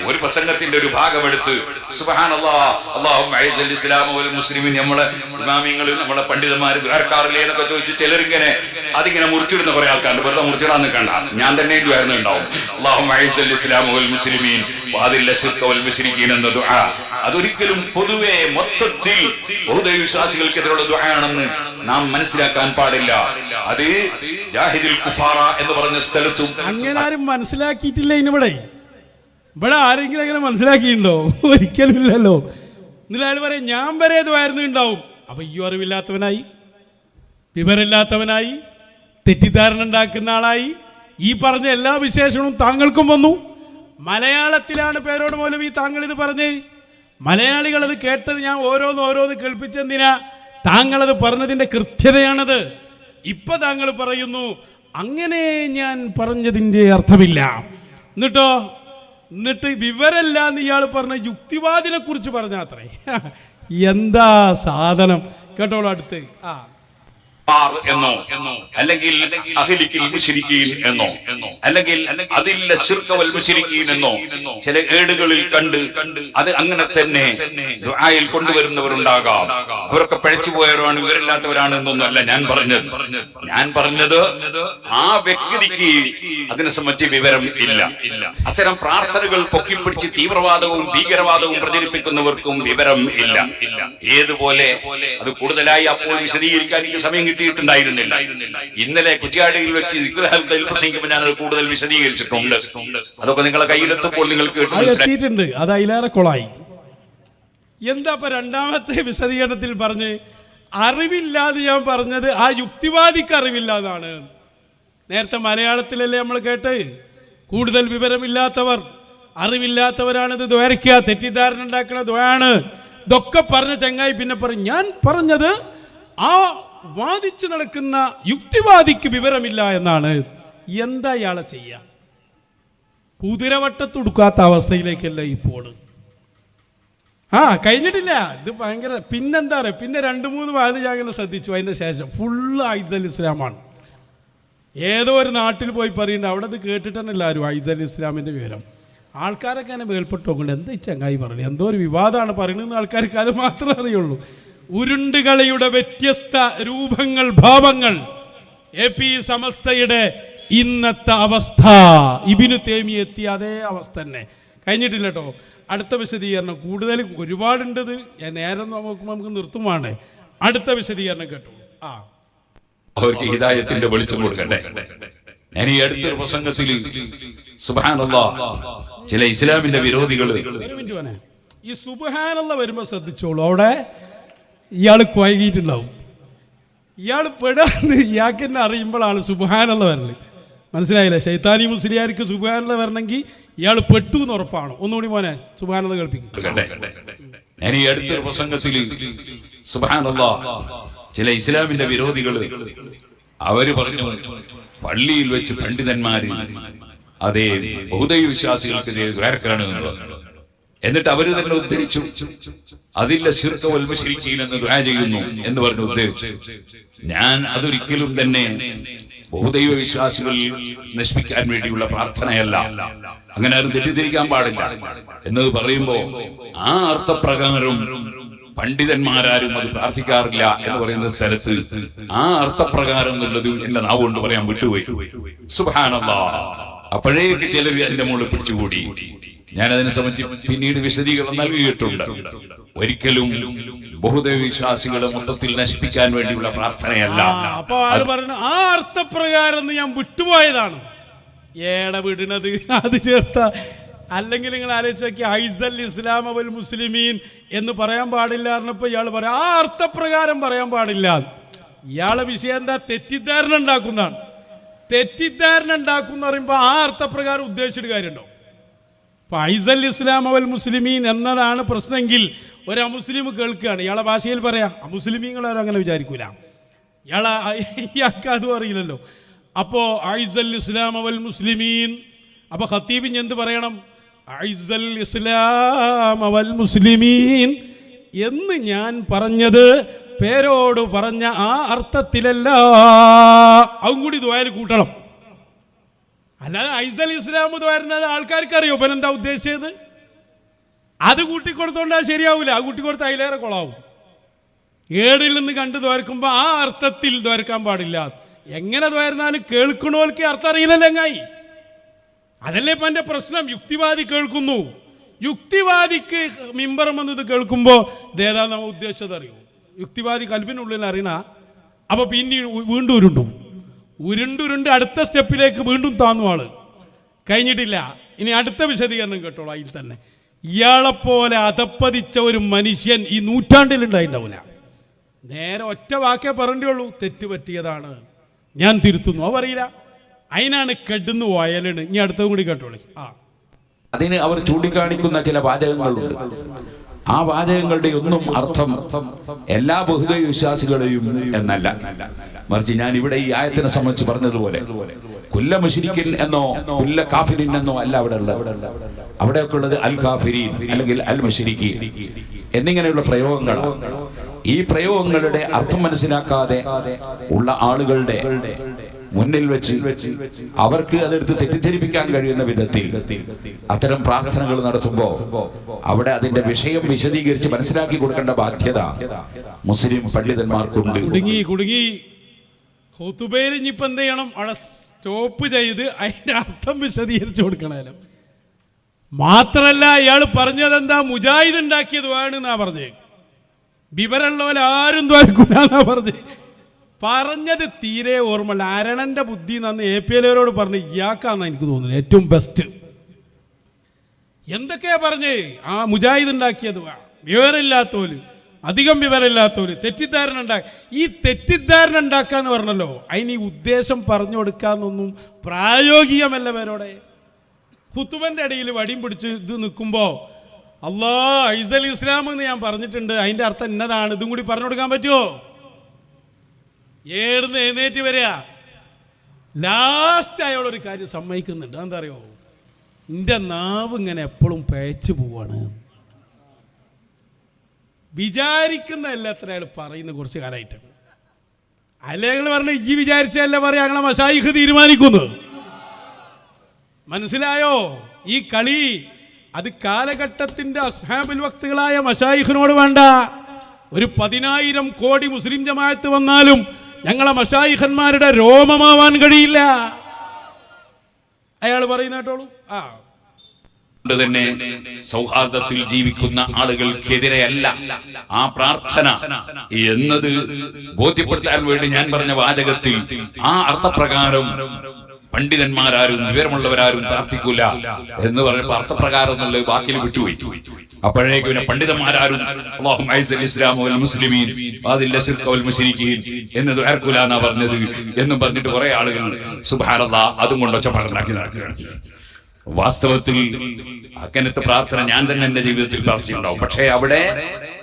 ഒരു പ്രസംഗത്തിന്റെ ഒരു ഭാഗം എടുത്ത് സുബ്ഹാനല്ലാഹ് അല്ലാഹുമ്മ അഇസ്സൽ ഇസ്ലാമ വൽ മുസ്ലിമീൻ, നമ്മളെ ഇമാമിങ്ങൾ നമ്മളെ പണ്ഡിതന്മാർ ദ്വാരക്കാറില്ലേ എന്നൊക്കെ ചോദിച്ച് ചിലരിങ്ങനെ അതിങ്ങനെ മുറിച്ചിടുന്ന കുറെ ആൾക്കാരുണ്ട്. വെറുതെ മുറിച്ചിടാൻ നിൽക്കണ്ട, ഞാൻ തന്നെ ഉണ്ടാവും. അല്ലാഹുമ്മ അഇസ്സൽ ഇസ്ലാമ വൽ മുസ്ലിമീൻ വഅദില്ല ശിർക വൽ മുശ്രിക്കീൻ എന്ന ദുആ അതൊരിക്കലും പൊതുവെ മൊത്തത്തിൽ ബഹുദൈവ വിശ്വാസികൾക്കെതിരെയുള്ള ദുആയാണെന്ന് നാം മനസ്സിലാക്കാൻ പാടില്ല. അത് ജാഹിദിൽ കുഫാറ എന്ന് പറഞ്ഞ സ്ഥലത്തും അങ്ങനെ ആരും മനസ്സിലാക്കിയിട്ടില്ല. ഇവിടെ ആരെങ്കിലും അങ്ങനെ മനസ്സിലാക്കിയിട്ടുണ്ടോ? ഒരിക്കലും ഇല്ലല്ലോ. എന്നിട്ട് അയാൾ പറയും ഞാൻ വരെ ഇതുവായിരുന്നു ഉണ്ടാവും. അപ്പൊ ഈ അറിവില്ലാത്തവനായി, വിവരമില്ലാത്തവനായി, തെറ്റിദ്ധാരണ ഉണ്ടാക്കുന്ന ആളായി. ഈ പറഞ്ഞ എല്ലാ വിശേഷണവും താങ്കൾക്കും വന്നു. മലയാളത്തിലാണ് പേരോട് മൗലവി താങ്കൾ ഇത് പറഞ്ഞ്. മലയാളികൾ അത് കേട്ടത് ഞാൻ ഓരോന്ന് കേൾപ്പിച്ചെന്തിനാ? താങ്കളത് പറഞ്ഞതിൻ്റെ കൃത്യതയാണത്. ഇപ്പൊ താങ്കൾ പറയുന്നു അങ്ങനെ ഞാൻ പറഞ്ഞതിൻ്റെ അർത്ഥമില്ല. എന്നിട്ട് വിവരല്ല എന്ന് ഇയാൾ പറഞ്ഞ യുക്തിവാദിനെ കുറിച്ച് പറഞ്ഞാത്രേ. എന്താ സാധനം കേട്ടോളൂ. അടുത്ത് എന്നോ അല്ലെങ്കിൽ അഹ്ലിക്കിൽ മുശ്രിക്കീൻ എന്നോ അല്ലെങ്കിൽ അതില്ല ശിർക വൽ മുശ്രിക്കീൻ എന്നോ ചില ഏടുകളിൽ കണ്ട് അത് അങ്ങനെ തന്നെ ദുആയിൽ കൊണ്ടുവരുന്നവരുണ്ടാകാം. അവരൊക്കെ പഴച്ചു പോയവരാണ്, വിവരമില്ലാത്തവരാണ് എന്നൊന്നുമല്ല ഞാൻ പറഞ്ഞത് ആ വ്യക്തിക്ക് അതിനെ സംബന്ധിച്ച് വിവരം ഇല്ല. അത്തരം പ്രാർത്ഥനകൾ പൊക്കിപ്പിടിച്ച് തീവ്രവാദവും ഭീകരവാദവും പ്രചരിപ്പിക്കുന്നവർക്കും വിവരം ഇല്ല. ഏതുപോലെ അത് കൂടുതലായി അപ്പോൾ വിശദീകരിക്കാൻ എനിക്ക് സമയം കിട്ടിയിട്ടുണ്ടായിരുന്നില്ല. ഇന്നലെ കുറ്റിയാടിയിൽ വെച്ച് പ്രസംഗിക്കുമ്പോൾ ഞാൻ കൂടുതൽ വിശദീകരിച്ചിട്ടുണ്ട്. അതൊക്കെ നിങ്ങളെ കയ്യിലെത്തുമ്പോൾ നിങ്ങൾക്ക് എത്തിയിട്ടുണ്ട്. അത് അതിലേറെ കൊളായി. എന്താ ഇപ്പൊ രണ്ടാമത്തെ വിശദീകരണത്തിൽ പറഞ്ഞ് അറിവില്ലാതെ ഞാൻ പറഞ്ഞത് ആ യുക്തിവാദിക്ക് അറിവില്ലാതാണ്. നേരത്തെ മലയാളത്തിലല്ലേ നമ്മൾ കേട്ട് കൂടുതൽ വിവരമില്ലാത്തവർ, അറിവില്ലാത്തവരാണിത് ദ്വാരക്കുക, തെറ്റിദ്ധാരണ ഉണ്ടാക്കുന്ന ദ്വാണ്. ഇതൊക്കെ പറഞ്ഞ ചങ്ങായി പിന്നെ പറയും ഞാൻ പറഞ്ഞത് ആ വാദിച്ചു നടക്കുന്ന യുക്തിവാദിക്ക് വിവരമില്ല എന്നാണ്. എന്താ ഇയാളെ ചെയ്യാ? കുതിരവട്ടത്തൊടുക്കാത്ത അവസ്ഥയിലേക്കല്ല ഇപ്പോൾ. കഴിഞ്ഞിട്ടില്ല. ഇത് ഭയങ്കര. പിന്നെന്താ പറയുക, പിന്നെ 2-3 വാദം ഞാൻ അങ്ങനെ ശ്രദ്ധിച്ചു. അതിൻ്റെ ശേഷം ഫുള്ള് അയ്സൽ ഇസ്ലാമാണ്. ഏതോ ഒരു നാട്ടിൽ പോയി പറയുന്നുണ്ട്, അവിടെ അത് കേട്ടിട്ട് തന്നെ എല്ലാവരും അയ്സൽ ഇസ്ലാമിൻ്റെ വിവരം. ആൾക്കാരൊക്കെ അങ്ങനെ മേൽപ്പെട്ടു നോക്കുന്നുണ്ട്. എന്താ ഈ ചങ്ങായി പറഞ്ഞു, എന്തോ ഒരു വിവാദമാണ് പറയുന്നത്, ആൾക്കാർക്ക് അത് മാത്രമേ അറിയുള്ളൂ. ഉരുണ്ടുകളിയുടെ വ്യത്യസ്ത രൂപങ്ങൾ, ഭാവങ്ങൾ. AP സമസ്തയുടെ ഇന്നത്തെ അവസ്ഥ ഇബ്നു തൈമിയ്യ എത്തിയ അതേ അവസ്ഥ തന്നെ. കഴിഞ്ഞിട്ടില്ല കേട്ടോ. അടുത്ത വിശദീകരണം കൂടുതൽ ഒരുപാടുണ്ടത്. നേരം നോക്കുമ്പോൾ നമുക്ക് നിർത്തുമാണ്. അടുത്ത വിശദീകരണം കേട്ടോ. അവർക്ക് ഹിദായത്തിന്റെ വെളിച്ചം കൊടുക്കട്ടെ. ഞാൻ ഈ അടുത്തൊരു പ്രസംഗത്തിൽ സുബ്ഹാനല്ലാഹ് ചില ഇസ്ലാമിന്റെ വിരോധികൾ ഈ സുബ്ഹാനല്ലാഹ് വരുമ്പോൾ ശ്രദ്ധിച്ചോളൂ. അവിടെ ഇയാൾ കുഴങ്ങിയിട്ടുണ്ടാവും. ഇയാൾ പെടാന്ന് ഇയാൾക്ക് തന്നെ അറിയുമ്പോഴാണ് സുബ്ഹാനല്ലാഹ് വരല്. മനസ്സിലായില്ലേ? ശൈത്താനി മുസ്ലിയാർക്ക് സുബ്ഹാനല്ലാഹ് വരണമെങ്കിൽ ഇയാൾ പെട്ടു എന്ന് ഉറപ്പാണ്. ഒന്നുകൂടി മോനെ സുബ്ഹാനല്ലാഹ് കേൾപ്പിക്കും. ഞാൻ ഈ അടുത്തൊരു പ്രസംഗത്തിൽ സുബ്ഹാനല്ലാഹ് ചില ഇസ്ലാമിന്റെ വിരോധികൾ അവര് പറഞ്ഞു പള്ളിയിൽ വെച്ച് പണ്ഡിതന്മാര് അതേ ബഹുദൈവ വിശ്വാസികൾക്കെതിരെ ദ്വാരക്കാണ് എന്നുള്ളത്. എന്നിട്ട് അവര് തന്നെ ഉദ്ധരിച്ചു അതില്ല ശിർക വൽ മുശ്രിക്കീൻ എന്ന് ദുആ ചെയ്യുന്നു എന്ന് പറഞ്ഞു ഉദ്ധരിച്ചു. ഞാൻ അതൊരിക്കലും തന്നെ ബഹുദൈവ വിശ്വാസികൾ നശിപ്പിക്കാൻ വേണ്ടിയുള്ള പ്രാർത്ഥനയല്ല, അങ്ങനെ ആരും തെറ്റിദ്ധരിക്കാൻ പാടില്ല എന്നത് പറയുമ്പോ ആ അർത്ഥപ്രകാരം പണ്ഡിതന്മാരാരും അത് പ്രാർത്ഥിക്കാറില്ല എന്ന് പറയുന്ന സ്ഥലത്ത് ആ അർത്ഥപ്രകാരം എന്നുള്ളത് എന്റെ നാവ് കൊണ്ട് പറയാൻ വിട്ടുപോയി. സുബ്ഹാനല്ലാഹ്. അപ്പോഴേക്ക് ചിലർ അതിന്റെ മുകളിൽ പിടിച്ചുകൂടി. ഞാൻ അതിനെ സംബന്ധിച്ച് പിന്നീട് വിശദീകരണം നൽകിയിട്ടുണ്ട്. ഒരിക്കലും ബഹുദൈവ വിശ്വാസികളെ മൊത്തത്തിൽ നശിപ്പിക്കാൻ വേണ്ടിയുള്ള പ്രാർത്ഥനയല്ല. അപ്പൊ ആര് പറഞ്ഞു ആ അർത്ഥപ്രകാരം ഞാൻ വിട്ടുപോയതാണ്. ഏട വിടുന്നത് അത് ചേർത്ത അല്ലെങ്കിൽ നിങ്ങൾ ആലോചിച്ച് നോക്കി, ഐസൽ ഇസ്ലാം വൽ മുസ്ലിമീൻ എന്ന് പറയാൻ പാടില്ല പറഞ്ഞപ്പോൾ ഇയാൾ പറയാം ആ അർത്ഥപ്രകാരം പറയാൻ പാടില്ല. ഇയാളെ വിഷയം എന്താ? തെറ്റിദ്ധാരണ ഉണ്ടാക്കുന്നതാണ്. തെറ്റിദ്ധാരണ ഉണ്ടാക്കുന്ന പറയുമ്പോൾ ആ അർത്ഥപ്രകാരം ഉദ്ദേശിച്ചിട്ട് കാര്യമുണ്ടോ? അപ്പോൾ ഐസൽ ഇസ്ലാം വൽ മുസ്ലിമീൻ എന്നതാണ് പ്രശ്നമെങ്കിൽ ഒരു അമുസ്ലിം കേൾക്കുകയാണ്, ഇയാളെ ഭാഷയിൽ പറയാം. അമുസ്ലിമീങ്ങളാരും അങ്ങനെ വിചാരിക്കൂല, ഇയാൾക്ക് അതും അറിയില്ലല്ലോ. അപ്പോൾ ഐസൽ ഇസ്ലാം വൽ മുസ്ലിമീൻ, അപ്പോൾ ഖത്തീബിന് എന്ത് പറയണം? ഐസൽ ഇസ്ലാം വൽ മുസ്ലിമീൻ എന്ന് ഞാൻ പറഞ്ഞത് പേരോട് പറഞ്ഞ ആ അർത്ഥത്തിലല്ല, അതും കൂടി ദുആയിൽ കൂട്ടണം. അല്ലാതെ ഐസൽ ഇസ്ലാം വരുന്നത് ആൾക്കാർക്ക് അറിയോ ഇവൻ എന്താ ഉദ്ദേശിച്ചത്? അത് കൂട്ടിക്കൊടുത്തോണ്ടാൽ ശരിയാവില്ല, അത് കൂട്ടിക്കൊടുത്ത് അതിലേറെ കൊളാവും. ഏടിൽ നിന്ന് കണ്ട് ദ്വാരക്കുമ്പോൾ ആ അർത്ഥത്തിൽ ദ്വാരക്കാൻ പാടില്ല. എങ്ങനെ ദ്വാരുന്നാലും കേൾക്കണോൽക്ക് അർത്ഥം അറിയില്ലല്ലോ എങ്ങായി. അതല്ലേ ഇപ്പം എൻ്റെ പ്രശ്നം. യുക്തിവാദി കേൾക്കുന്നു, യുക്തിവാദിക്ക് മിമ്പറും വന്നത് കേൾക്കുമ്പോൾ ഇതേതാ നമ്മൾ ഉദ്ദേശിച്ചത് അറിയോ? യുക്തിവാദി കൽബിനുള്ളിൽ അറിയണ. അപ്പോൾ പിന്നെ വീണ്ടും ഉരുണ്ടുരുണ്ട് അടുത്ത സ്റ്റെപ്പിലേക്ക് വീണ്ടും താന്നു ആള്. കഴിഞ്ഞിട്ടില്ല, ഇനി അടുത്ത വിശദീകരണം കേട്ടോളൂ. അതിൽ തന്നെ ഇയാളെപ്പോലെ അധപ്പതിച്ച ഒരു മനുഷ്യൻ ഈ നൂറ്റാണ്ടിലുണ്ടായിണ്ടാവില്ല. നേരെ ഒറ്റ വാക്കേ പറയേണ്ടിയുള്ളൂ, തെറ്റ് പറ്റിയതാണ്, ഞാൻ തിരുത്തുന്നു. അത് പറയില്ല, അതിനാണ് കെടുന്നു വയലിന്. ഇനി അടുത്തതും കൂടി കേട്ടോളി. അതിന് അവർ ചൂണ്ടിക്കാണിക്കുന്ന ചില വാചകങ്ങളുണ്ട്. ആ വാചകങ്ങളുടെ ഒന്നും അർത്ഥം എല്ലാ ബഹുദൈവ വിശ്വാസികളെയും എന്നല്ല. മറിച്ച് ഞാൻ ഇവിടെ ഈ ആയത്തിനെ സംബന്ധിച്ച് പറഞ്ഞതുപോലെ കുല്ല മുശ്രിക്കിൻ എന്നോ കുല്ല കാഫിരിൻ എന്നോ അല്ല അവിടെ ഉള്ളത്. അവിടെയൊക്കെ ഉള്ളത് അൽ കാഫിരീൻ അല്ലെങ്കിൽ അൽ മുശ്രിക്കീൻ എന്നിങ്ങനെയുള്ള പ്രയോഗങ്ങളാണ്. ഈ പ്രയോഗങ്ങളുടെ അർത്ഥം മനസ്സിലാക്കാതെ ഉള്ള ആളുകളുടെ മുന്നിൽ വെച്ച് അവർക്ക് അതെടുത്ത് തെറ്റിദ്ധരിപ്പിക്കാൻ കഴിയുന്ന വിധത്തിൽ അത്തരം പ്രാർത്ഥനകൾ നടത്തുമ്പോൾ അവിടെ അതിന്റെ വിഷയം വിശദീകരിച്ച് മനസ്സിലാക്കി കൊടുക്കേണ്ട ബാധ്യത മുസ്ലിം പണ്ഡിതന്മാർക്കുണ്ട്. കുടുങ്ങി ഖുതുബയിൽ ഇനിയിപ്പോൾ എന്ത് ചെയ്യണം? അവിടെ സ്റ്റോപ്പ് ചെയ്ത് അതിന്റെ അർത്ഥം വിശദീകരിച്ചു കൊടുക്കണമല്ലോ. മാത്രല്ല ഇയാൾ പറഞ്ഞതെന്താ? മുജാഹിദ് ഉണ്ടാക്കിയത് വേണമെന്നാ പറഞ്ഞേ. വിവരമുള്ള പോലെ ആരും ദ്വാരക്കൂലെന്നാ പറഞ്ഞേ. പറഞ്ഞത് തീരെ ഓർമ്മല്ല. അരണന്റെ ബുദ്ധി നന്ന് APLരോട് പറഞ്ഞ് ഇയാൾക്കാന്ന് എനിക്ക് തോന്നുന്നു ഏറ്റവും ബെസ്റ്റ്. എന്തൊക്കെയാ പറഞ്ഞേ? ആ മുജാഹിദ് ഉണ്ടാക്കിയത് വിവരമില്ലാത്തോല്, അധികം വിവരമില്ലാത്തോല് തെറ്റിദ്ധാരണ ഉണ്ടാക്കി. ഈ തെറ്റിദ്ധാരണ ഉണ്ടാക്കാന്ന് പറഞ്ഞല്ലോ, അതിന് ഈ ഉദ്ദേശം പറഞ്ഞു കൊടുക്കാന്നൊന്നും പ്രായോഗികമല്ല. പേരോടെ ഖുതുബന്റെ ഇടയിൽ വടിയും പിടിച്ച് ഇത് നിൽക്കുമ്പോൾ അല്ലാ ഐസൽ ഇസ്ലാം എന്ന് ഞാൻ പറഞ്ഞിട്ടുണ്ട്, അതിൻ്റെ അർത്ഥം എന്നതാണ്, ഇതും കൂടി പറഞ്ഞു കൊടുക്കാൻ പറ്റുമോ? ഏടുന്ന് എഴുന്നേറ്റ് വരിക. ലാസ്റ്റ് അയാളൊരു കാര്യം സമ്മതിക്കുന്നുണ്ട്. എന്താ അറിയോ? എൻ്റെ നാവ് ഇങ്ങനെ എപ്പോഴും പേച്ചു പോവാണ്. വിചാരിക്കുന്ന എല്ലാത്തിനും അയാൾ പറയുന്ന കുറച്ച് കാലമായിട്ട്. അല്ലേങ്ങൾ പറഞ്ഞു ഈ വിചാരിച്ചല്ല പറയാ, ഞങ്ങളെ മശായിഖ് തീരുമാനിക്കുന്നു. മനസ്സിലായോ? ഈ കളി അത് കാലഘട്ടത്തിന്റെ അസ്ഹാബുൽ വക്തുകളായ മശായിഖിനോട് വേണ്ട. ഒരു 10,000 കോടി മുസ്ലിം ജമാഅത്ത് വന്നാലും ഞങ്ങളെ മശായിഖന്മാരുടെ രോമമാവാൻ കഴിയില്ല. അയാൾ പറയുന്ന കേട്ടോളൂ. തന്നെ സൗഹാർദ്ദത്തിൽ ജീവിക്കുന്ന ആളുകൾക്കെതിരെയല്ല ആ പ്രാർത്ഥന എന്നത് ബോധ്യപ്പെടുത്താൻ വേണ്ടി ഞാൻ പറഞ്ഞ വാചകത്തിൽ ആ അർത്ഥപ്രകാരം പണ്ഡിതന്മാരാരും വിവരമുള്ളവരാരും പ്രാർത്ഥിക്കൂല എന്ന് പറഞ്ഞ അർത്ഥപ്രകാരം എന്നുള്ളത് ബാക്കിൽ വിട്ടുപോയി. അപ്പോഴേക്കും പണ്ഡിതന്മാരാരും അല്ലാഹുമ്മ അഇസ്സൽ ഇസ്ലാമ വൽ മുസ്ലിമീൻ വഅദില്ല ശിർക വൽ മുശ്രിക്കീൻ എന്ന് ദുആർക്കുല എന്നാ പറഞ്ഞത് എന്നും പറഞ്ഞിട്ട് കുറെ ആളുകൾ സുബ്ഹാനല്ലാഹ് അതും കൊണ്ട് ഒച്ചപ്പാടുണ്ടാക്കി നടക്കുകയാണ്. വാസ്തവത്തിൽ അങ്ങനത്തെ പ്രാർത്ഥന ഞാൻ തന്നെ എന്റെ ജീവിതത്തിൽ പ്രാർത്ഥിച്ചിട്ടുണ്ടാവും. പക്ഷേ അവിടെ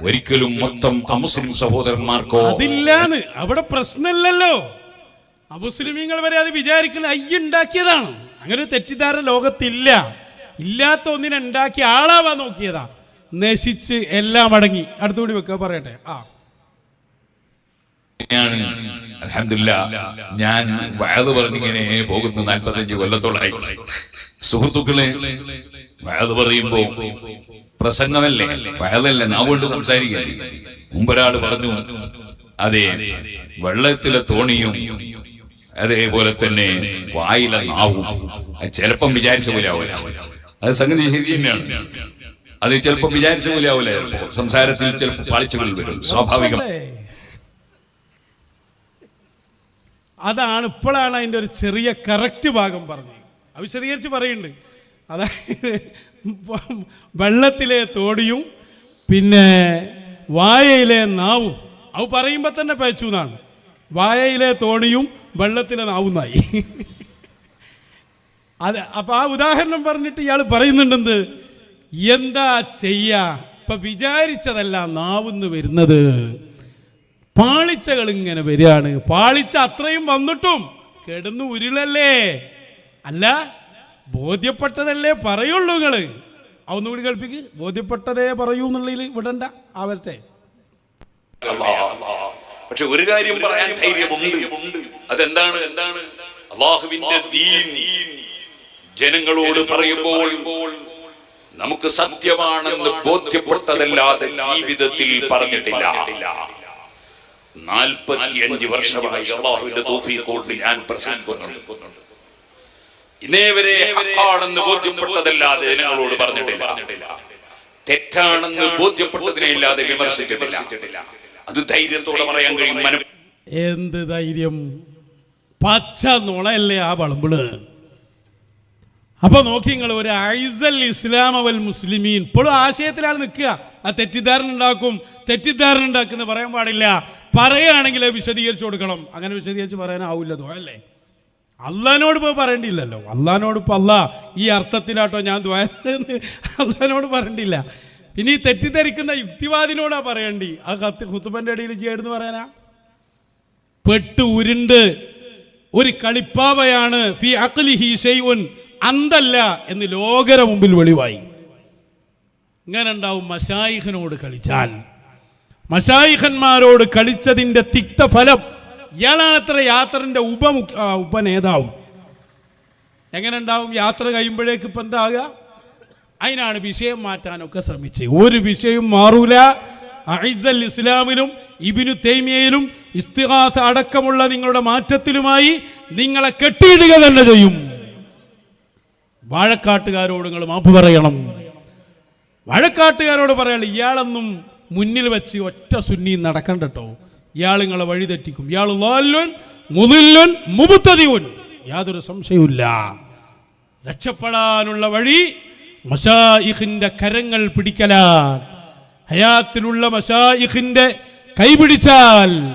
ഒരിക്കലും മൊത്തം അമുസ്ലിം സഹോദരന്മാർക്കോ അതില്ലാന്ന് അവിടെ പ്രശ്നമില്ലല്ലോ. അമുസ്ലിമീങ്ങൾ വരെ അത് വിചാരിക്കുന്നത് അയ്യുണ്ടാക്കിയതാണ്. അങ്ങനെ ഒരു തെറ്റിദ്ധാരണ ലോകത്തില്ല. ഇല്ലാത്ത ഒന്നിനെ ഉണ്ടാക്കി ആളാവാൻ നോക്കിയതാ. നശിച്ച് എല്ലാം അടങ്ങി. അടുത്തുകൂടി വെക്കുക പറയട്ടെ. അൽഹംദുലില്ലാഹ് ഞാൻ വഅദ് പറഞ്ഞിങ്ങനെ പോകുന്നു 45 കൊല്ലത്തോളായി. സുഹൃത്തുക്കളെ, വഅദ് പറയുമ്പോ പ്രസംഗമല്ലേ, വഅദല്ലേ, നാവുകൊണ്ട് സംസാരിക്കാൻ. മുമ്പൊരാൾ പറഞ്ഞു, അതെ വെള്ളത്തിലെ തോണിയും അതേപോലെ തന്നെ വായിലെ നാവും ചിലപ്പം വിചാരിച്ച പോലെ ആവില്ല. അത് സംഗതി ശരി തന്നെയാണ്. അത് ചിലപ്പോൾ വിചാരിച്ച പോലെ ആവില്ല. സംസാരത്തിൽ ചിലപ്പോൾ പാളിച്ചകൾ വരും, സ്വാഭാവികം. അതാണ് ഇപ്പോഴാണ് അതിൻ്റെ ഒരു ചെറിയ കറക്റ്റ് ഭാഗം പറഞ്ഞത്. വിശദീകരിച്ച് പറയുന്നുണ്ട്. അതായത് വെള്ളത്തിലെ തോടിയും പിന്നെ വായയിലെ നാവും, അത് പറയുമ്പോൾ തന്നെ പേച്ചു എന്നാണ്. വായയിലെ തോണിയും വെള്ളത്തിലെ നാവുന്നായി. അത് അപ്പം ആ ഉദാഹരണം പറഞ്ഞിട്ട് ഇയാൾ പറയുന്നുണ്ടെന്ത്, എന്താ ചെയ്യാ, ഇപ്പം വിചാരിച്ചതല്ല നാവുന്ന് വരുന്നത്, പാളിച്ചകൾ ഇങ്ങനെ വരികയാണ്. പാളിച്ച അത്രയും വന്നിട്ടും കിടന്നു ഉരുളല്ലേ, അല്ല ബോധ്യപ്പെട്ടതല്ലേ പറയുള്ളൂ. നിങ്ങൾ അതൊന്നുകൂടി കേൾപ്പിക്ക്. ബോധ്യപ്പെട്ടതേ പറയൂ എന്നുള്ളതിൽ വിടണ്ട, ആവട്ടെ. പക്ഷെ ഒരു കാര്യം പറയാൻ ധൈര്യമുണ്ട്. അതെന്താണ്? അല്ലാഹുവിന്റെ ദീൻ ജനങ്ങളോട് പറയുമ്പോൾ നമുക്ക് സത്യമാണെന്ന് ബോധ്യപ്പെട്ടതല്ലാതെ ജീവിതത്തിൽ പറഞ്ഞിട്ടില്ല. 45 വർഷമായി അല്ലാഹുവിന്റെ തൗഫീഖ് കൊണ്ട് ഞാൻ പ്രസംഗിക്കുന്നുണ്ട്. ഇന്നേവരെ ഹഖാണെന്ന് ബോധ്യപ്പെട്ടതല്ലാതെ ജനങ്ങളോട് പറഞ്ഞിട്ടില്ല. തെറ്റാണെന്ന് ബോധ്യപ്പെട്ടതിനെയില്ലാതെ വിമർശിച്ചിട്ടില്ല. അത് ധൈര്യത്തോടെ പറയാൻ കഴിയും. എന്ത് ധൈര്യം, പച്ച നുണയല്ലേ ആ വളമ്പിള്. അപ്പൊ നോക്കി നിങ്ങൾ, ഒരു ഐസൽ ഇസ്ലാം വൽ മുസ്ലിമീൻ ഇപ്പോഴും ആശയത്തിലാണ് നിൽക്കുക. ആ തെറ്റിദ്ധാരണ ഉണ്ടാക്കുന്ന പറയാൻ പാടില്ല. പറയുകയാണെങ്കിൽ വിശദീകരിച്ചു കൊടുക്കണം. അങ്ങനെ വിശദീകരിച്ച് പറയാനാവില്ലതോ അല്ലേ? അള്ളഹാനോട് ഇപ്പോൾ പറയേണ്ടിയില്ലല്ലോ. അള്ളഹാനോട് ഇപ്പോൾ ഈ അർത്ഥത്തിലാട്ടോ ഞാൻ ദ്വാരന്ന് അള്ളഹാനോട് പറയേണ്ടിയില്ല. പിന്നെ ഈ തെറ്റിദ്ധരിക്കുന്ന യുക്തിവാദിനോടാ പറയേണ്ടി. ആ ഖുതുബന്റെ ഇടയിൽ ചേർന്ന് പറയാനാ? പെട്ട് ഉരുണ്ട് ഒരു കളിപ്പാവയാണ് ഫി അഖ്ലിഹി ശൈഉൻ, അന്തല്ല എന്ന് ലോകര മുമ്പിൽ വെളിവായി. ഇങ്ങനെ ഉണ്ടാവും മശായിഖിനോട് കളിച്ചാൽ. മശായിഖന്മാരോട് കളിച്ചതിൻ്റെ തിക്തഫലം. ഇയാളാണത്ര യാത്രൻ്റെ ഉപനേതാവും. എങ്ങനെ ഉണ്ടാവും യാത്ര കഴിയുമ്പോഴേക്ക് ഇപ്പം എന്താകുക? അതിനാണ് വിഷയം മാറ്റാനൊക്കെ ശ്രമിച്ച്. ഒരു വിഷയം മാറൂല. അഇസ്സൽ ഇസ്ലാമിലും ഇബ്നു തൈമിയയിലും ഇസ്തിഗാസ അടക്കമുള്ള നിങ്ങളുടെ മാറ്റത്തിലുമായി നിങ്ങളെ കെട്ടിയിടുക തന്നെ ചെയ്യും. വാഴക്കാട്ടുകാരോട് നിങ്ങൾ മാപ്പ് പറയണം. വാഴക്കാട്ടുകാരോട് പറയണം, ഇയാളൊന്നും മുന്നിൽ വെച്ച് ഒറ്റ സുന്നി നടക്കണ്ട കേട്ടോ. ഇയാൾ നിങ്ങളെ വഴി തെറ്റിക്കും. ഇയാൾ ളാല്ലുൻ മുദില്ലുൻ മുബ്തദിഉൻ, യാതൊരു സംശയവുമില്ല. രക്ഷപ്പെടാനുള്ള വഴി മശായിഖിന്റെ കരങ്ങൾ പിടിക്കലാണ്. ഹയാത്തിലുള്ള മശായിഖിന്റെ കൈപിടിച്ചാൽ